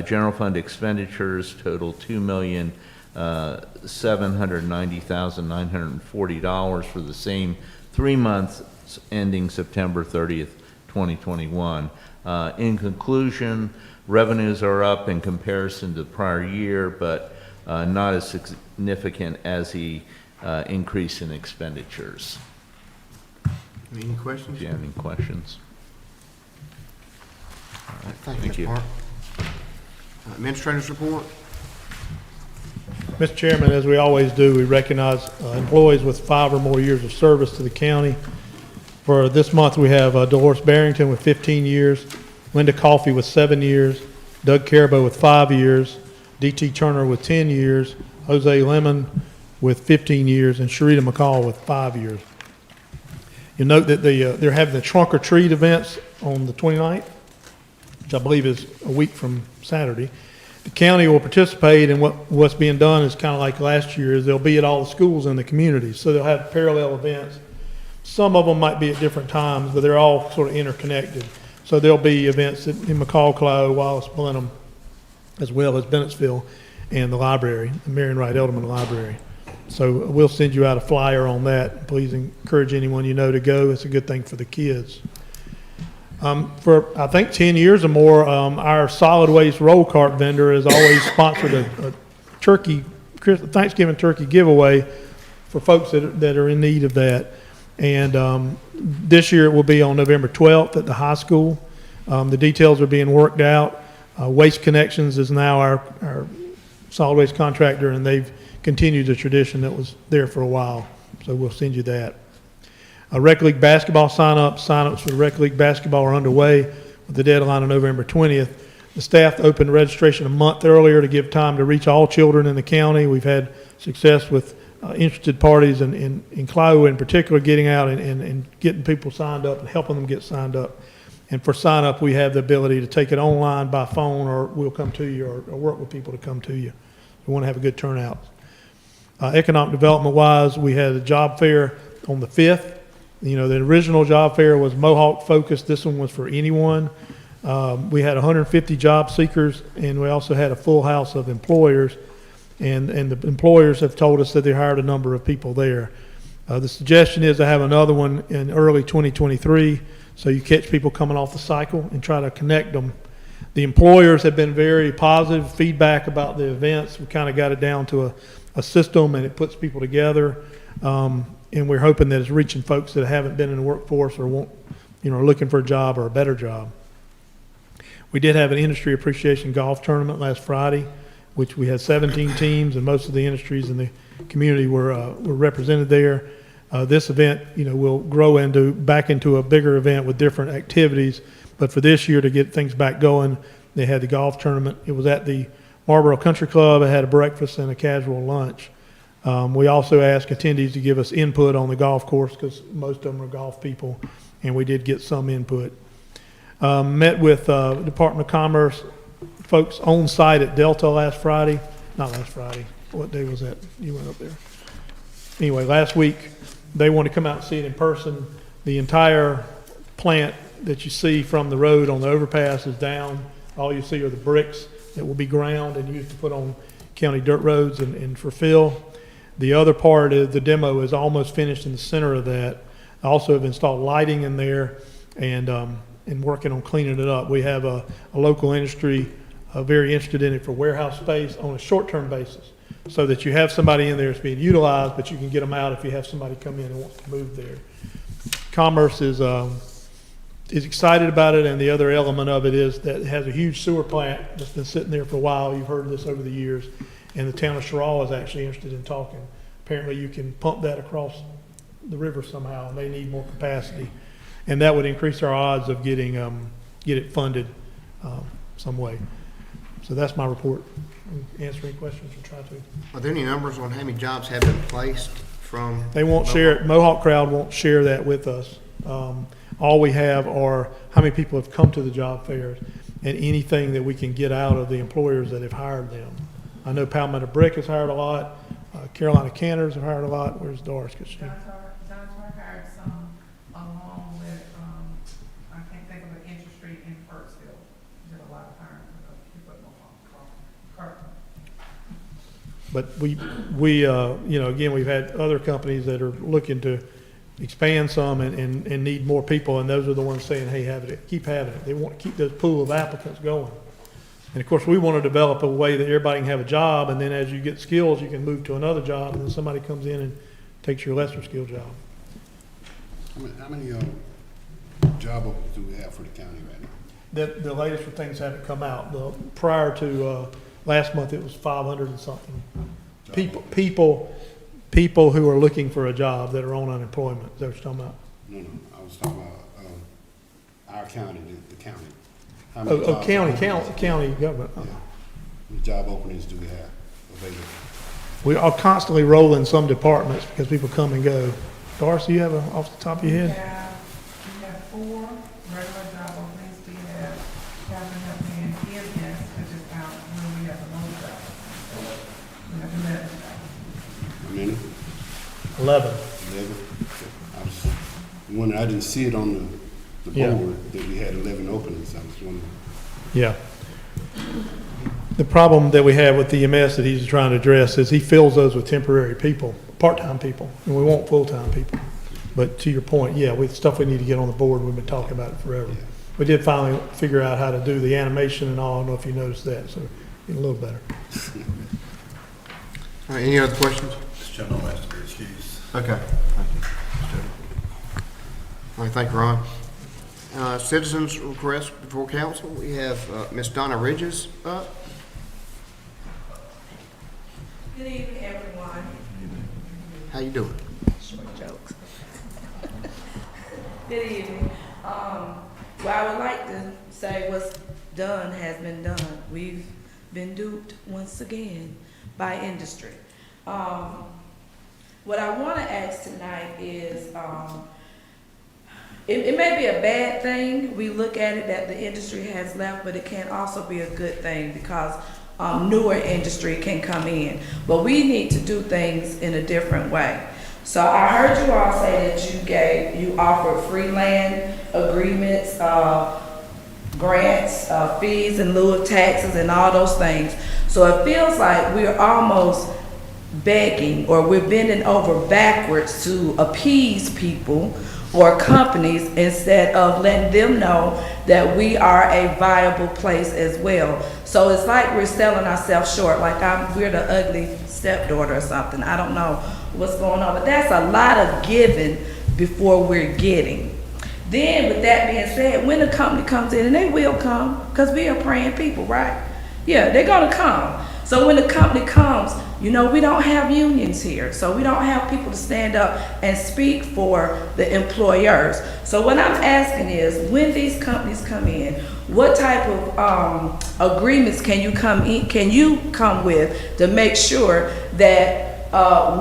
General fund expenditures total $2,790,940 for the same 3 months ending September 30th, 2021. In conclusion, revenues are up in comparison to the prior year, but not as significant as the increase in expenditures. Any questions? Do you have any questions? All right, thank Thank you, you. Mr. Park. Administrator's report. Mr. Chairman, as we always do, we recognize employees with 5 or more years of service to the county. For this month, we have Dolores Barrington with 15 years, Linda Coffey with 7 years, Doug Carabo with 5 years, D.T. Turner with 10 years, Jose Lemon with 15 years, and Sharita McCall with 5 years. You'll note that they're having the trunk or treat events on the 29th, which I believe is a week from Saturday. The county will participate, and what's being done is kind of like last year, is they'll be at all the schools in the community. So they'll have parallel events. Some of them might be at different times, but they're all sort of interconnected. So there'll be events in McCall, Clio, Wallace, Blenheim, as well as Bennettsville and the library, the Marion Wright Edelman Library. So we'll send you out a flyer on that. Please encourage anyone you know to go. It's a good thing for the kids. For, I think, 10 years or more, our solid waste roll cart vendor has always sponsored a Thanksgiving turkey giveaway for folks that are in need of that. And this year it will be on November 12th at the high school. The details are being worked out. Waste Connections is now our solid waste contractor, and they've continued the tradition that was there for a while. So we'll send you that. Rec League basketball signups for Rec League basketball are underway with the deadline on November 20th. The staff opened registration a month earlier to give time to reach all children in the county. We've had success with interested parties in Clio in particular, getting out and getting people signed up and helping them get signed up. And for sign up, we have the ability to take it online by phone, or we'll come to you, or work with people to come to you. We want to have a good turnout. Economic development wise, we had a job fair on the 5th. You know, the original job fair was Mohawk focused. This one was for anyone. We had 150 job seekers, and we also had a full house of employers. And the employers have told us that they hired a number of people there. The suggestion is to have another one in early 2023, so you catch people coming off the cycle and try to connect them. The employers have been very positive feedback about the events. We kind of got it down to a system, and it puts people together. And we're hoping that it's reaching folks that haven't been in the workforce or are looking for a job or a better job. We did have an industry appreciation golf tournament last Friday, which we had 17 teams, and most of the industries in the community were represented there. This event, will grow back into a bigger event with different activities. But for this year, to get things back going, they had the golf tournament. It was at the Marlboro Country Club. It had a breakfast and a casual lunch. We also asked attendees to give us input on the golf course, because most of them are golf people, and we did get some input. Met with Department of Commerce folks on site at Delta not last Friday. What day was that? You went up there. Anyway, last week, they wanted to come out and see it in person. The entire plant that you see from the road on the overpass is down. All you see are the bricks that will be ground and used to put on county dirt roads and for fill. The other part is the demo is almost finished in the center of that. I also have installed lighting in there and working on cleaning it up. We have a local industry very interested in it for warehouse space on a short-term basis, so that you have somebody in there that's being utilized, but you can get them out if you have somebody come in and wants to move there. Commerce is excited about it, and the other element of it is that it has a huge sewer plant that's been sitting there for a while. You've heard this over the years. And the town of Sherrall is actually interested in talking. Apparently you can pump that across the river somehow, and they need more capacity. And that would increase our odds of get it funded some way. So that's my report. Answer any questions or try to. Are there any numbers on how many jobs have been placed from? They won't share it. Mohawk Crowd won't share that with us. All we have are how many people have come to the job fairs and anything that we can get out of the employers that have hired them. I know Palmetto Brick has hired a lot. Carolina Canners have hired a lot. Where's Doris? John Tark hired some, along with, I can't think of an industry in Burtsville. Did a lot of hiring for people at But again, we've had other companies that are looking to expand some and need more people, and those are the ones saying, hey, keep having it. They want to keep this pool of applicants going. And of course, we want to develop a way that everybody can have a job, and then as you get skills, you can move to another job, and then somebody comes in and takes your lesser skill job. How many job openings do we have for the county right now? The latest things haven't come out. Prior to last month, it was 500 and something. People who are looking for a job that are on unemployment. Is that what you're talking about? No, I was talking about our county, the county. How County government. Yeah. How many job openings do we have available? We are constantly rolling some departments because people come and go. Doris, do you have off the top of your head? We have 4 regular job openings. We have Captain Health and EMS, which is out when we have a loan job. We have 11 jobs. How many? 11. 11? I was wondering, I didn't see it on the Yeah. board that we had 11 openings. I was wondering. Yeah. The problem that we have with EMS that he's trying to address is he fills those with temporary people, part-time people, and we want full-time people. But to your point, yeah, with stuff we need to get on the board, we've been talking about it forever. We did finally figure out how to do the animation and all. I don't know if you noticed that, so getting a little better. All right, any other questions? This gentleman has to be excused. Okay. Thank you. All right, thank you, Ron. Citizens request before council. We have Ms. Donna Ridges up. Good evening, everyone. How you doing? Short jokes. Good evening. Well, I would like to say what's done has been done. We've been duped once again by industry. What I want to ask tonight is, it may be a bad thing. We look at it that the industry has left, but it can also be a good thing because newer industry can come in. But we need to do things in a different way. So I heard you all say that you offered free land agreements, grants, fees in lieu of taxes and all those things. So it feels like we're almost begging or we're bending over backwards to appease people or companies instead of letting them know that we are a viable place as well. So it's like we're selling ourselves short, like we're the ugly stepdaughter or something. I don't know what's going on, but that's a lot of giving before we're getting. Then with that being said, when a company comes in, and they will come, because we are praying people, right? Yeah, they're gonna come. So when the company comes, you know, we don't have unions here, so we don't have people to stand up and speak for the employers. So what I'm asking is, when these companies come in, what type of agreements can you come with to make sure that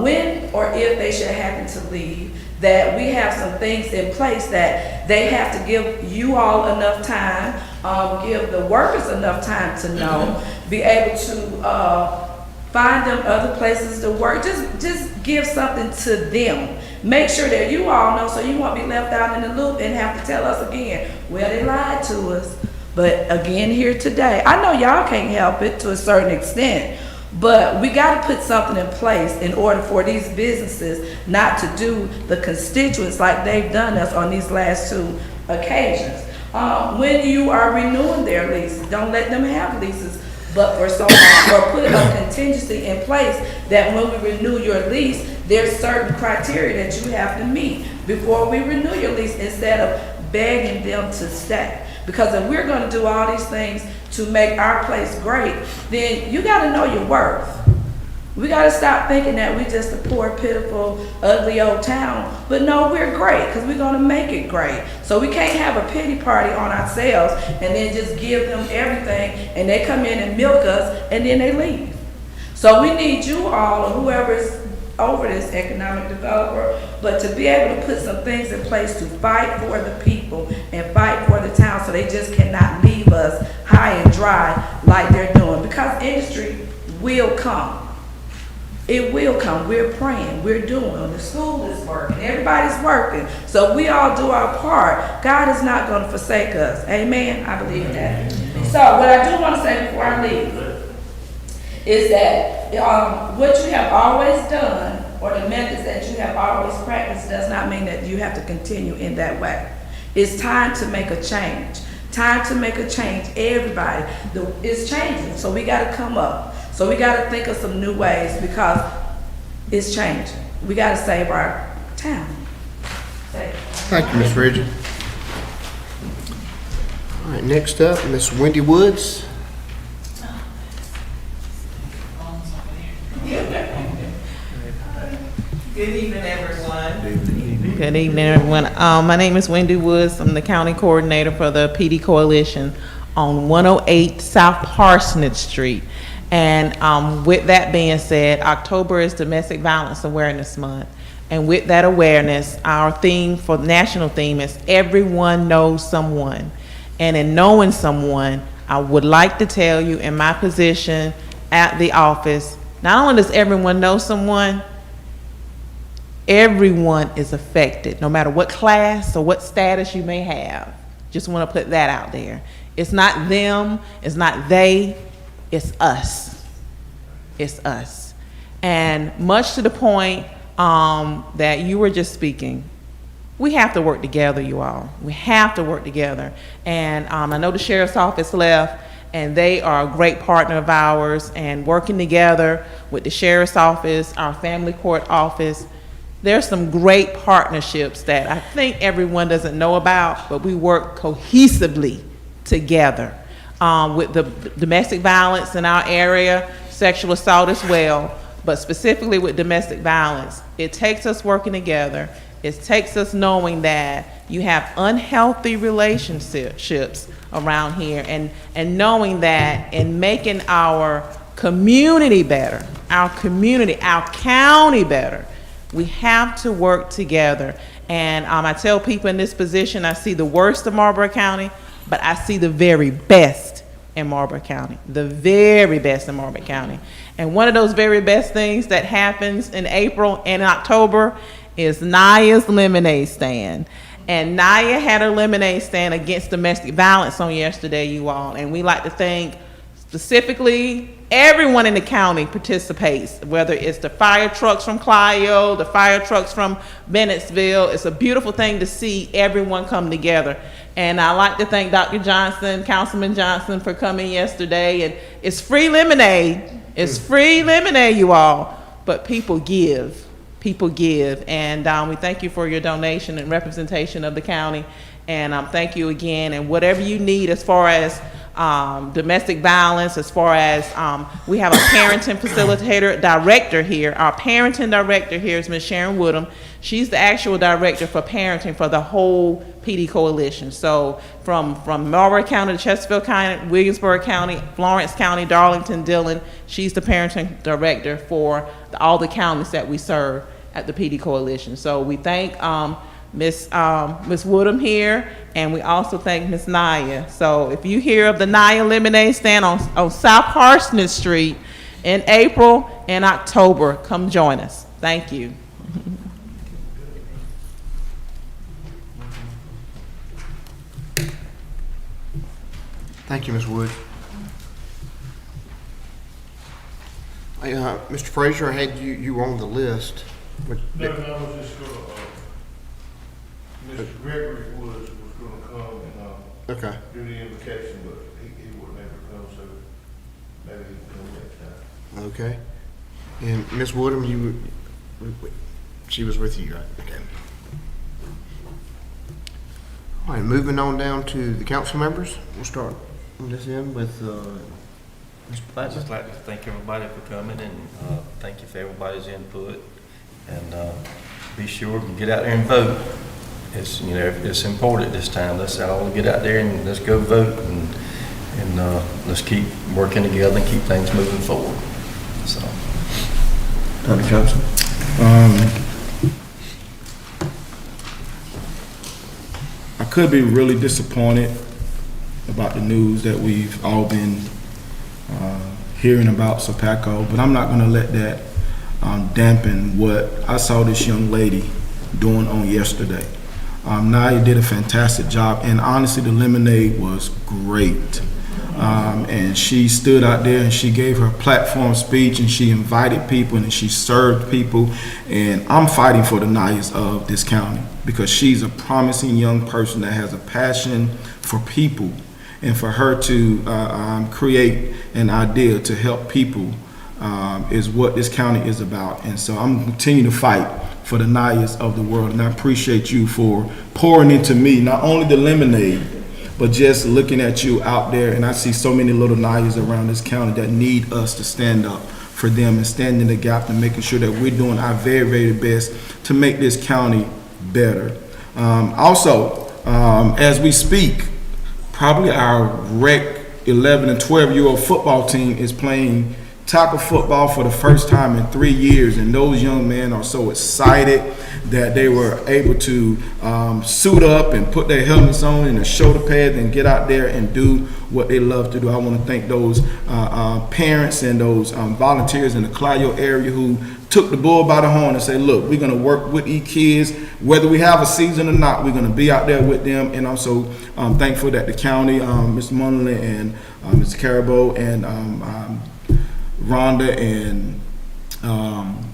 when or if they should happen to leave, that we have some things in place that they have to give you all enough time, give the workers enough time to know, be able to find them other places to work. Just give something to them. Make sure that you all know so you won't be left out in the loop and have to tell us again, well, they lied to us. But again, here today, I know y'all can't help it to a certain extent, but we got to put something in place in order for these businesses not to do the constituents like they've done us on these last two occasions. When you are renewing their leases, don't let them have leases but for so long, or put a contingency in place that when we renew your lease, there's certain criteria that you have to meet before we renew your lease instead of begging them to stay. Because if we're going to do all these things to make our place great, then you got to know your worth. We got to stop thinking that we just a poor, pitiful, ugly old town. But no, we're great because we're going to make it great. So we can't have a pity party on ourselves and then just give them everything and they come in and milk us and then they leave. So we need you all or whoever is over this economic developer, but to be able to put some things in place to fight for the people and fight for the town so they just cannot leave us high and dry like they're doing. Because industry will come. It will come. We're praying. We're doing. The school is working. Everybody's working. So we all do our part. God is not going to forsake us. Amen? I believe that. So what I do want to say before I leave is that what you have always done or the methods that you have always practiced does not mean that you have to continue in that way. It's time to make a change. Time to make a change. Everybody. It's changing. So we got to come up. So we got to think of some new ways because it's changing. We got to save our town. Thank you, Ms. Ridges. All right, next up, Ms. Wendy Woods. Good evening, everyone. Good evening, everyone. My name is Wendy Woods. I'm the county coordinator for the PD Coalition on 108 South Parsonage Street. And with that being said, October is Domestic Violence Awareness Month. And with that awareness, our theme for national theme is everyone knows someone. And in knowing someone, I would like to tell you in my position at the office, not only does everyone know someone, everyone is affected, no matter what class or what status you may have. Just want to put that out there. It's not them, it's not they, it's us. It's us. And much to the point that you were just speaking, we have to work together, you all. We have to work together. And I know the sheriff's office left, and they are a great partner of ours, and working together with the sheriff's office, our family court office, there's some great partnerships that I think everyone doesn't know about, but we work cohesively together with the domestic violence in our area, sexual assault as well, but specifically with domestic violence. It takes us working together. It takes us knowing that you have unhealthy relationships around here, and knowing that in making our community better, our community, our county better, we have to work together. And I tell people in this position, I see the worst of Marlboro County, but I see the very best in Marlboro County, the very best in Marlboro County. And one of those very best things that happens in April and October is Naya's lemonade stand. And Naya had a lemonade stand against domestic violence on yesterday, you all. And we like to thank specifically everyone in the county participates, whether it's the fire trucks from Clio, the fire trucks from Bennettsville. It's a beautiful thing to see everyone come together. And I like to thank Dr. Johnson, Councilman Johnson, for coming yesterday. And it's free lemonade. It's free lemonade, you all. But people give. People give. And we thank you for your donation and representation of the county. And thank you again. And whatever you need as far as domestic violence, as far as we have a parenting facilitator director here. Our parenting director here is Ms. Sharon Woodham. She's the actual director for parenting for the whole PD Coalition. So from Marlboro County to Chesterfield County, Williamsburg County, Florence County, Darlington, Dillon, she's the parenting director for all the counties that we serve at the PD Coalition. So we thank Miss Woodham here, and we also thank Miss Naya. So if you hear of the Naya Lemonade Stand on South Parsonage Street in April and October, come join us. Thank you. Thank you, Ms. Wood. Mr. Frazier, I had you on the list. No, I was just gonna, Mr. Gregory Woods was gonna come and, Okay. do the invocation, but he wouldn't able to come, so maybe he can come next time. Okay. And Ms. Woodham, she was with you, right? Okay. All right, moving on down to the council members. We'll start this in with Mr. I'd Platt. just like to thank everybody for coming, and thank you for everybody's input. And be sure to get out there and vote. It's, you know, it's important this time. Let's all get out there and let's go vote, and let's keep working together and keep things moving forward. So, Dr. Johnson. I could be really disappointed about the news that we've all been hearing about Sopaco, but I'm not going to let that dampen what I saw this young lady doing on yesterday. Naya did a fantastic job, and honestly, the lemonade was great. And she stood out there and she gave her platform speech, and she invited people and she served people. And I'm fighting for the Nayas of this county because she's a promising young person that has a passion for people, and for her to create an idea to help people is what this county is about. And so I'm continuing to fight for the Nayas of the world, and I appreciate you for pouring into me, not only the lemonade, but just looking at you out there. And I see so many little Nayas around this county that need us to stand up for them and stand in the gap and making sure that we're doing our very, very best to make this county better. Also, as we speak, probably our rec 11 and 12-year-old football team is playing tackle football for the first time in 3 years, and those young men are so excited that they were able to suit up and put their helmets on and their shoulder pads and get out there and do what they love to do. I want to thank those parents and those volunteers in the Clio area who took the bull by the horn and say, look, we're going to work with these kids, whether we have a season or not, we're going to be out there with them. And I'm so thankful that the county, Mr. Munley and Mr. Carabo and Rhonda and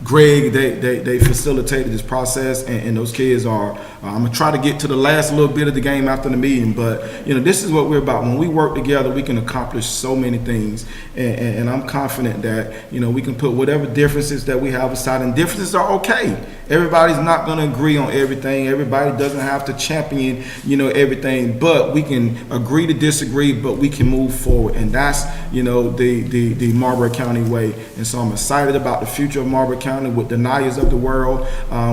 Greg, they facilitated this process, and those kids are, I'm gonna try to get to the last little bit of the game after the meeting, but this is what we're about. When we work together, we can accomplish so many things, and I'm confident that, we can put whatever differences that we have aside, and differences are okay. Everybody's not gonna agree on everything. Everybody doesn't have to champion, everything, but we can agree to disagree, but we can move forward, and that's, the Marlboro County way. And so I'm excited about the future of Marlboro County with the Nayas of the world,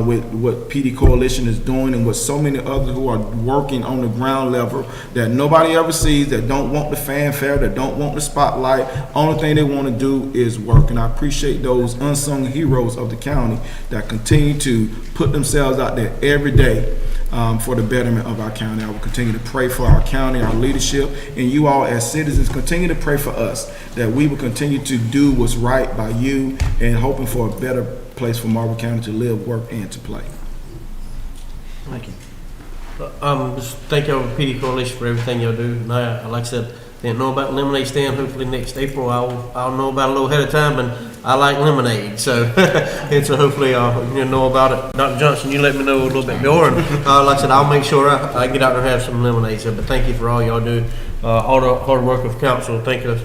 with what PD Coalition is doing, and with so many others who are working on the ground level that nobody ever sees, that don't want the fanfare, that don't want the spotlight. Only thing they want to do is work. And I appreciate those unsung heroes of the county that continue to put themselves out there every day for the betterment of our county. I will continue to pray for our county, our leadership, and you all as citizens continue to pray for us, that we will continue to do what's right by you, and hoping for a better place for Marlboro County to live, work, and to play. Thank you. Just thank y'all, PD Coalition, for everything y'all do. Now, like I said, didn't know about lemonade stand. Hopefully next April I'll know about it a little ahead of time, and I like lemonade, so and so hopefully you'll know about it. Dr. Johnson, you let me know a little bit more, and like I said, I'll make sure I get out there and have some lemonade. So, but thank you for all y'all do, all the hard work of council. Thank you.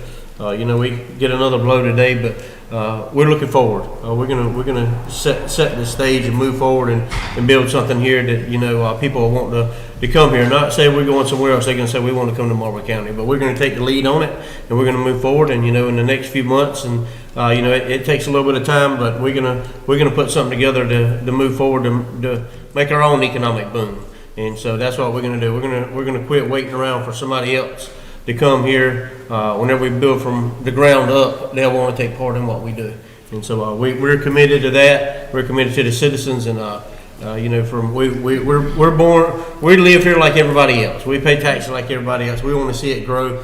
We get another blow today, but we're looking forward. We're gonna set the stage and move forward and build something here that people want to come here. Not say we're going somewhere else. They're gonna say we want to come to Marlboro County, but we're gonna take the lead on it, and we're gonna move forward. And in the next few months, and it takes a little bit of time, but we're gonna put something together to move forward to make our own economic boom. And so that's what we're gonna do. We're gonna quit waiting around for somebody else to come here. Whenever we build from the ground up, they'll want to take part in what we do. And so we're committed to that. We're committed to the citizens, and we're born, we live here like everybody else. We pay taxes like everybody else. We want to see it grow.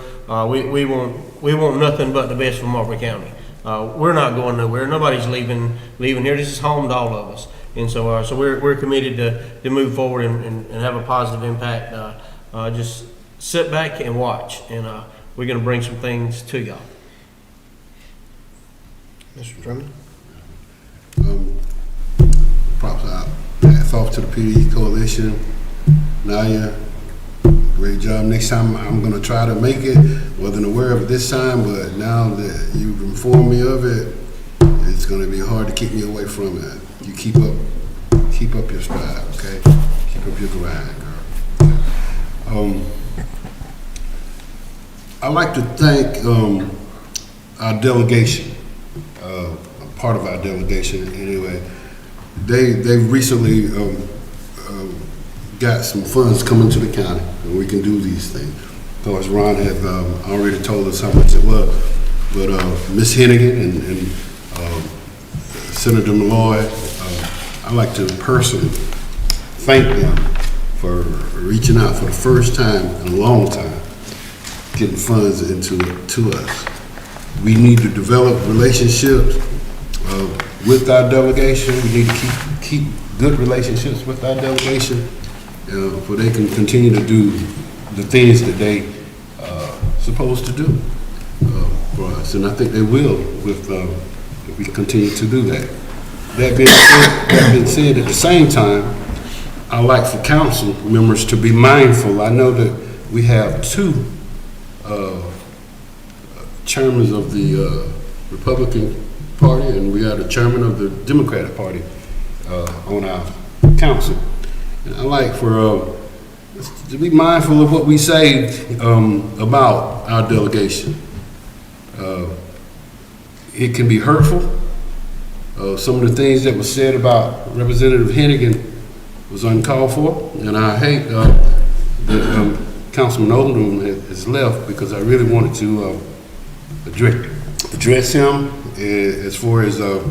We want nothing but the best for Marlboro County. We're not going nowhere. Nobody's leaving here. This is home to all of us. And so we're committed to move forward and have a positive impact. Just sit back and watch, and we're going to bring some things to y'all. Mr. Drummond? Props out. Hats off to the PD Coalition. Naya, great job. Next time I'm going to try to make it. Wasn't aware of it this time, but now that you've informed me of it, it's going to be hard to keep me away from it. You keep up your stride, okay? Keep up your grind, girl. I'd like to thank our delegation, part of our delegation anyway. They've recently got some funds coming to the county, and we can do these things. Of course, Ron had already told us how much it was, but Ms. Hennigan and Senator Malloy, I'd like to personally thank them for reaching out for the first time in a long time, getting funds to us. We need to develop relationships with our delegation. We need to keep good relationships with our delegation, so they can continue to do the things that they supposed to do for us. And I think they will if we continue to do that. That being said, at the same time, I like for council members to be mindful. I know that we have two chairmen of the Republican Party, and we are the chairman of the Democratic Party on our council. And I like for to be mindful of what we say about our delegation. It can be hurtful. Some of the things that were said about Representative Hennigan was uncalled for, and I hate that Councilman Oldham has left, because I really wanted to address him as far as, at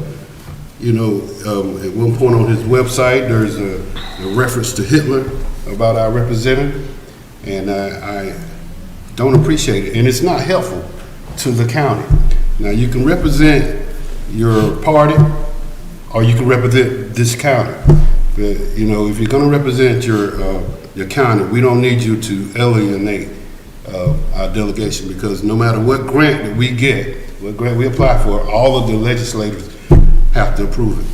one point on his website, there's a reference to Hitler about our representative, and I don't appreciate it, and it's not helpful to the county. Now, you can represent your party or you can represent this county. But, you know, if you're gonna represent your county, we don't need you to alienate our delegation, because no matter what grant that we get, what grant we apply for, all of the legislators have to approve it.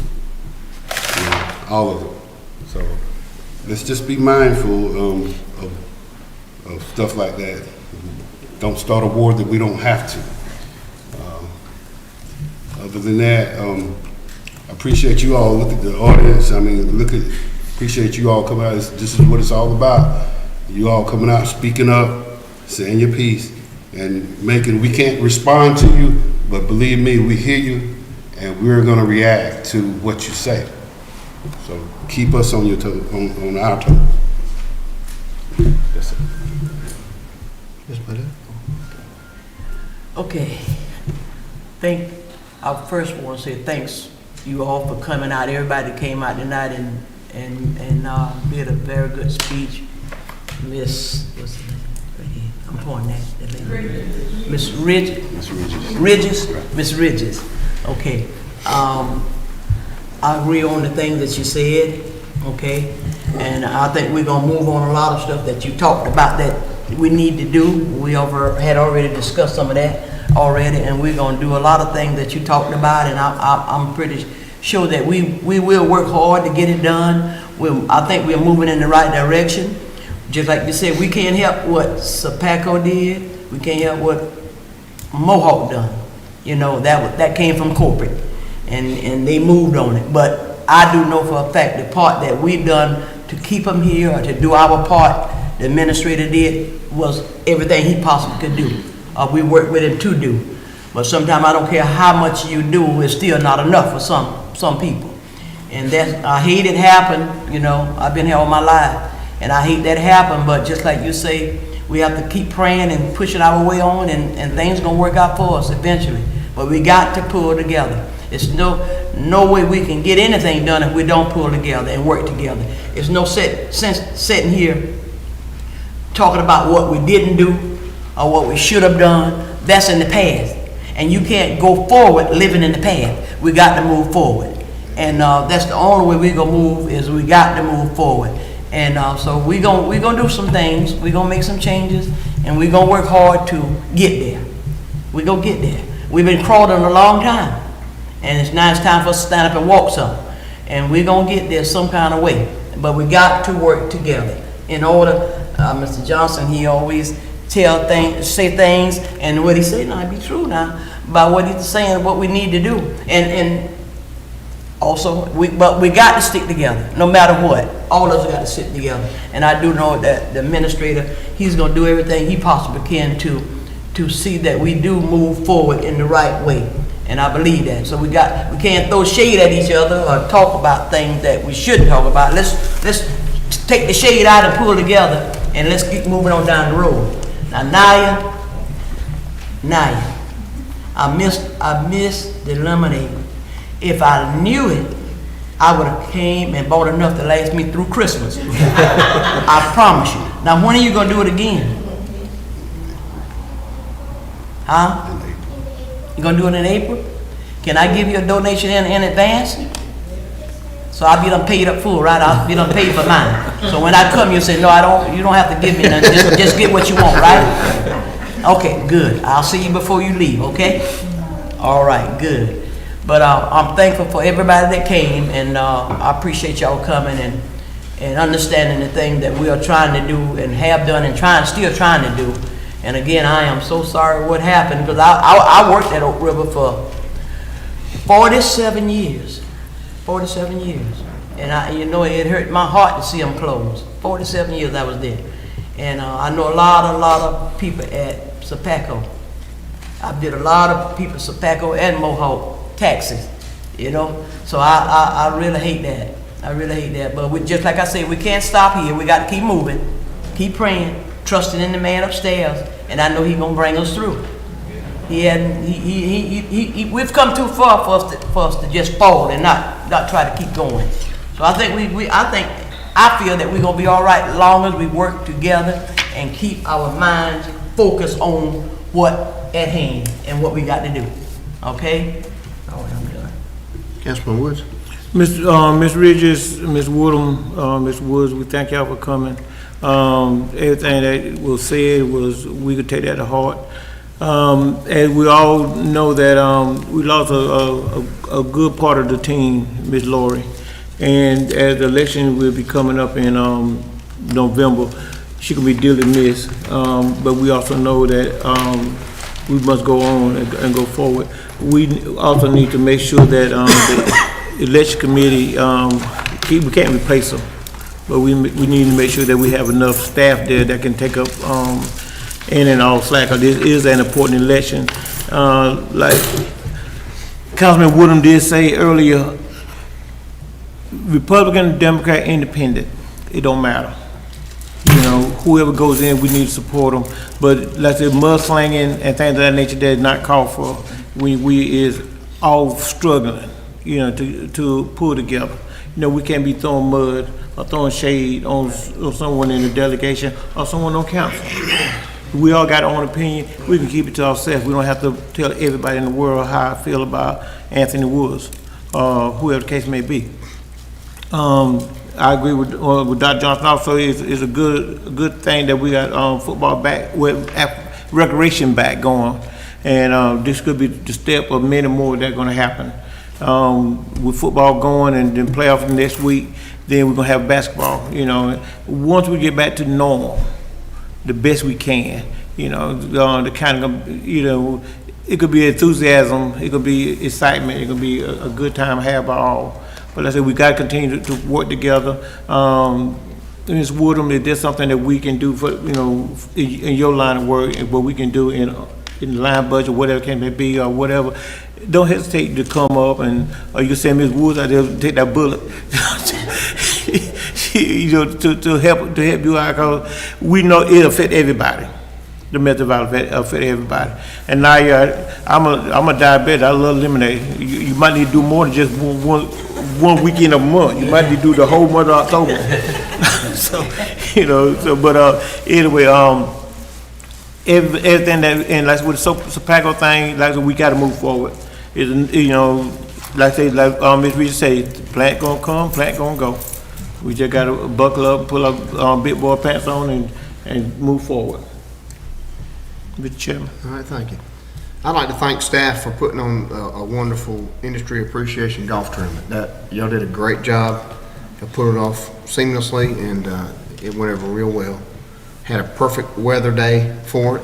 You know, all of them. So let's just be mindful of stuff like that. Don't start a war that we don't have to. Other than that, I appreciate you all. Look at the audience. I mean, appreciate you all coming out. This is what it's all about. You all coming out, speaking up, saying your piece, and we can't respond to you, but believe me, we hear you, and we're gonna react to what you say. So keep us on your toe, on our toe. That's it. Okay. I first want to say thanks you all for coming out. Everybody that came out tonight and did a very good speech. Miss, what's the name? Right here. I'm pointing at that lady. Miss Ridges. Okay. I agree on the things that you said. Okay. And I think we're gonna move on a lot of stuff that you talked about that we need to do. We had already discussed some of that already, and we're gonna do a lot of things that you talked about, and I'm pretty sure that we will work hard to get it done. I think we're moving in the right direction. Just like you said, we can't help what Sapaco did. We can't help what Mohawk done. You know, that came from corporate, and they moved on it. But I do know for a fact the part that we've done to keep them here, or to do our part, the administrator did, was everything he possibly could do. We worked with him to do. But sometimes I don't care how much you do, it's still not enough for some people. And I hate it happen, you know, I've been here all my life, and I hate that happen, but just like you say, we have to keep praying and pushing our way on, and things gonna work out for us eventually. But we got to pull together. It's no way we can get anything done if we don't pull together and work together. It's no sense sitting here talking about what we didn't do or what we should have done. That's in the past, and you can't go forward living in the past. We got to move forward, and that's the only way we gonna move, is we got to move forward. And so we gonna do some things. We gonna make some changes, and we gonna work hard to get there. We gonna get there. We've been crawling a long time, and it's time for us to stand up and walk some. And we gonna get there some kind of way. But we got to work together in order. Mr. Johnson, he always say things, and what he say now be true now about what he's saying, what we need to do, and also but we got to stick together no matter what. All of us got to sit together, and I do know that the administrator, he's gonna do everything he possibly can to see that we do move forward in the right way, and I believe that. So we can't throw shade at each other or talk about things that we shouldn't talk about. Let's take the shade out and pull together, and let's keep moving on down the road. Now, Naya, I missed the lemonade. If I knew it, I would have came and bought enough to last me through Christmas. I promise you. Now, when are you gonna do it again? Huh? You gonna do it in April? Can I give you a donation in advance? So I'll be done paid up full, right? I'll be done paid for mine. So when I come, you say, no, I don't. You don't have to give me nothing. Just get what you want, right? Okay, good. I'll see you before you leave. Okay? All right, good. But I'm thankful for everybody that came, and I appreciate y'all coming and understanding the thing that we are trying to do and have done and still trying to do. And again, I am so sorry what happened, because I worked at Oak River for 47 years. 47 years. And it hurt my heart to see them close. 47 years I was there. And I know a lot of people at Sapaco. I did a lot of people at Sapaco and Mohawk taxes, you know. So I really hate that. I really hate that. But just like I said, we can't stop here. We got to keep moving, keep praying, trusting in the man upstairs, and I know he's gonna bring us through. We've come too far for us to just fall and not try to keep going. So I think I feel that we're gonna be all right as long as we work together and keep our minds focused on what at hand and what we got to do. Okay? All right, I'm done. Councilman Woods? Ms. Ridges, Ms. Woodham, Ms. Woods, we thank y'all for coming. Everything that was said we could take that to heart. As we all know that, we lost a good part of the team, Ms. Lori. And as the election will be coming up in, November, she can be dearly missed. But we also know that, we must go on and go forward. We also need to make sure that, the election committee, we can't replace them. But we need to make sure that we have enough staff there that can take up, in and all slack. This is an important election. Like Councilman Woodham did say earlier, Republican, Democrat, Independent, it don't matter. You know, whoever goes in, we need to support them. But like I said, mudslinging and things of that nature that is not called for. We is all struggling, you know, to pull together. You know, we can't be throwing mud or throwing shade on someone in the delegation or someone on council. We all got our own opinion. We can keep it to ourselves. We don't have to tell everybody in the world how I feel about Anthony Woods, whoever the case may be. I agree with Dr. Johnson. Also, it's a good thing that we got football back, with recreation back going, and this could be the step of many more that are going to happen. With football going and then playoffs next week, then we're gonna have basketball. You know, once we get back to normal, the best we can. You know, the kind of, you know, it could be enthusiasm, it could be excitement, it could be a good time to have all. But like I said, we got to continue to work together. Ms. Woodham, if there's something that we can do for, you know, in your line of work, and what we can do in the line budget, whatever can it be, or whatever, don't hesitate to come up and, or you can send Ms. Woods out there to take that bullet, you know, to help you out, because we know it'll affect everybody. Domestic violence affect everybody. And now I'm a diabetic. I love lemonade. You might need to do more than just one weekend a month. You might need to do the whole month of October. So, you know. So, but anyway, everything that, and like with the Sopaco thing, like we got to move forward. You know, like say, like Ms. Reed say, plant gonna come, plant gonna go. We just got to buckle up, pull up big boy pants on, and move forward. Mr. Chairman. All right, thank you. I'd like to thank staff for putting on a wonderful industry appreciation golf tournament. That y'all did a great job. You put it off seamlessly, and it went over real well. Had a perfect weather day for it.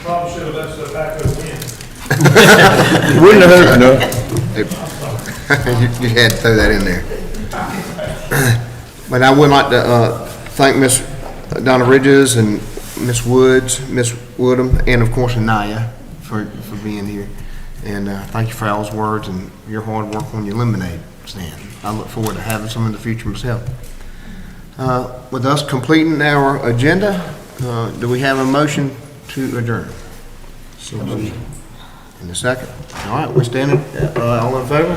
Probably should have let Sopaco win. Wouldn't have hurt, no. You had to throw that in there. But I would like to thank Miss Donna Ridges and Miss Woods, Miss Woodham, and of course Anaya for being here. And thank you for all's words and your hard work on your lemonade stand. I look forward to having some in the future myself. With us completing our agenda, do we have a motion to adjourn? So moved. In a second. All right, we're standing. All in favor?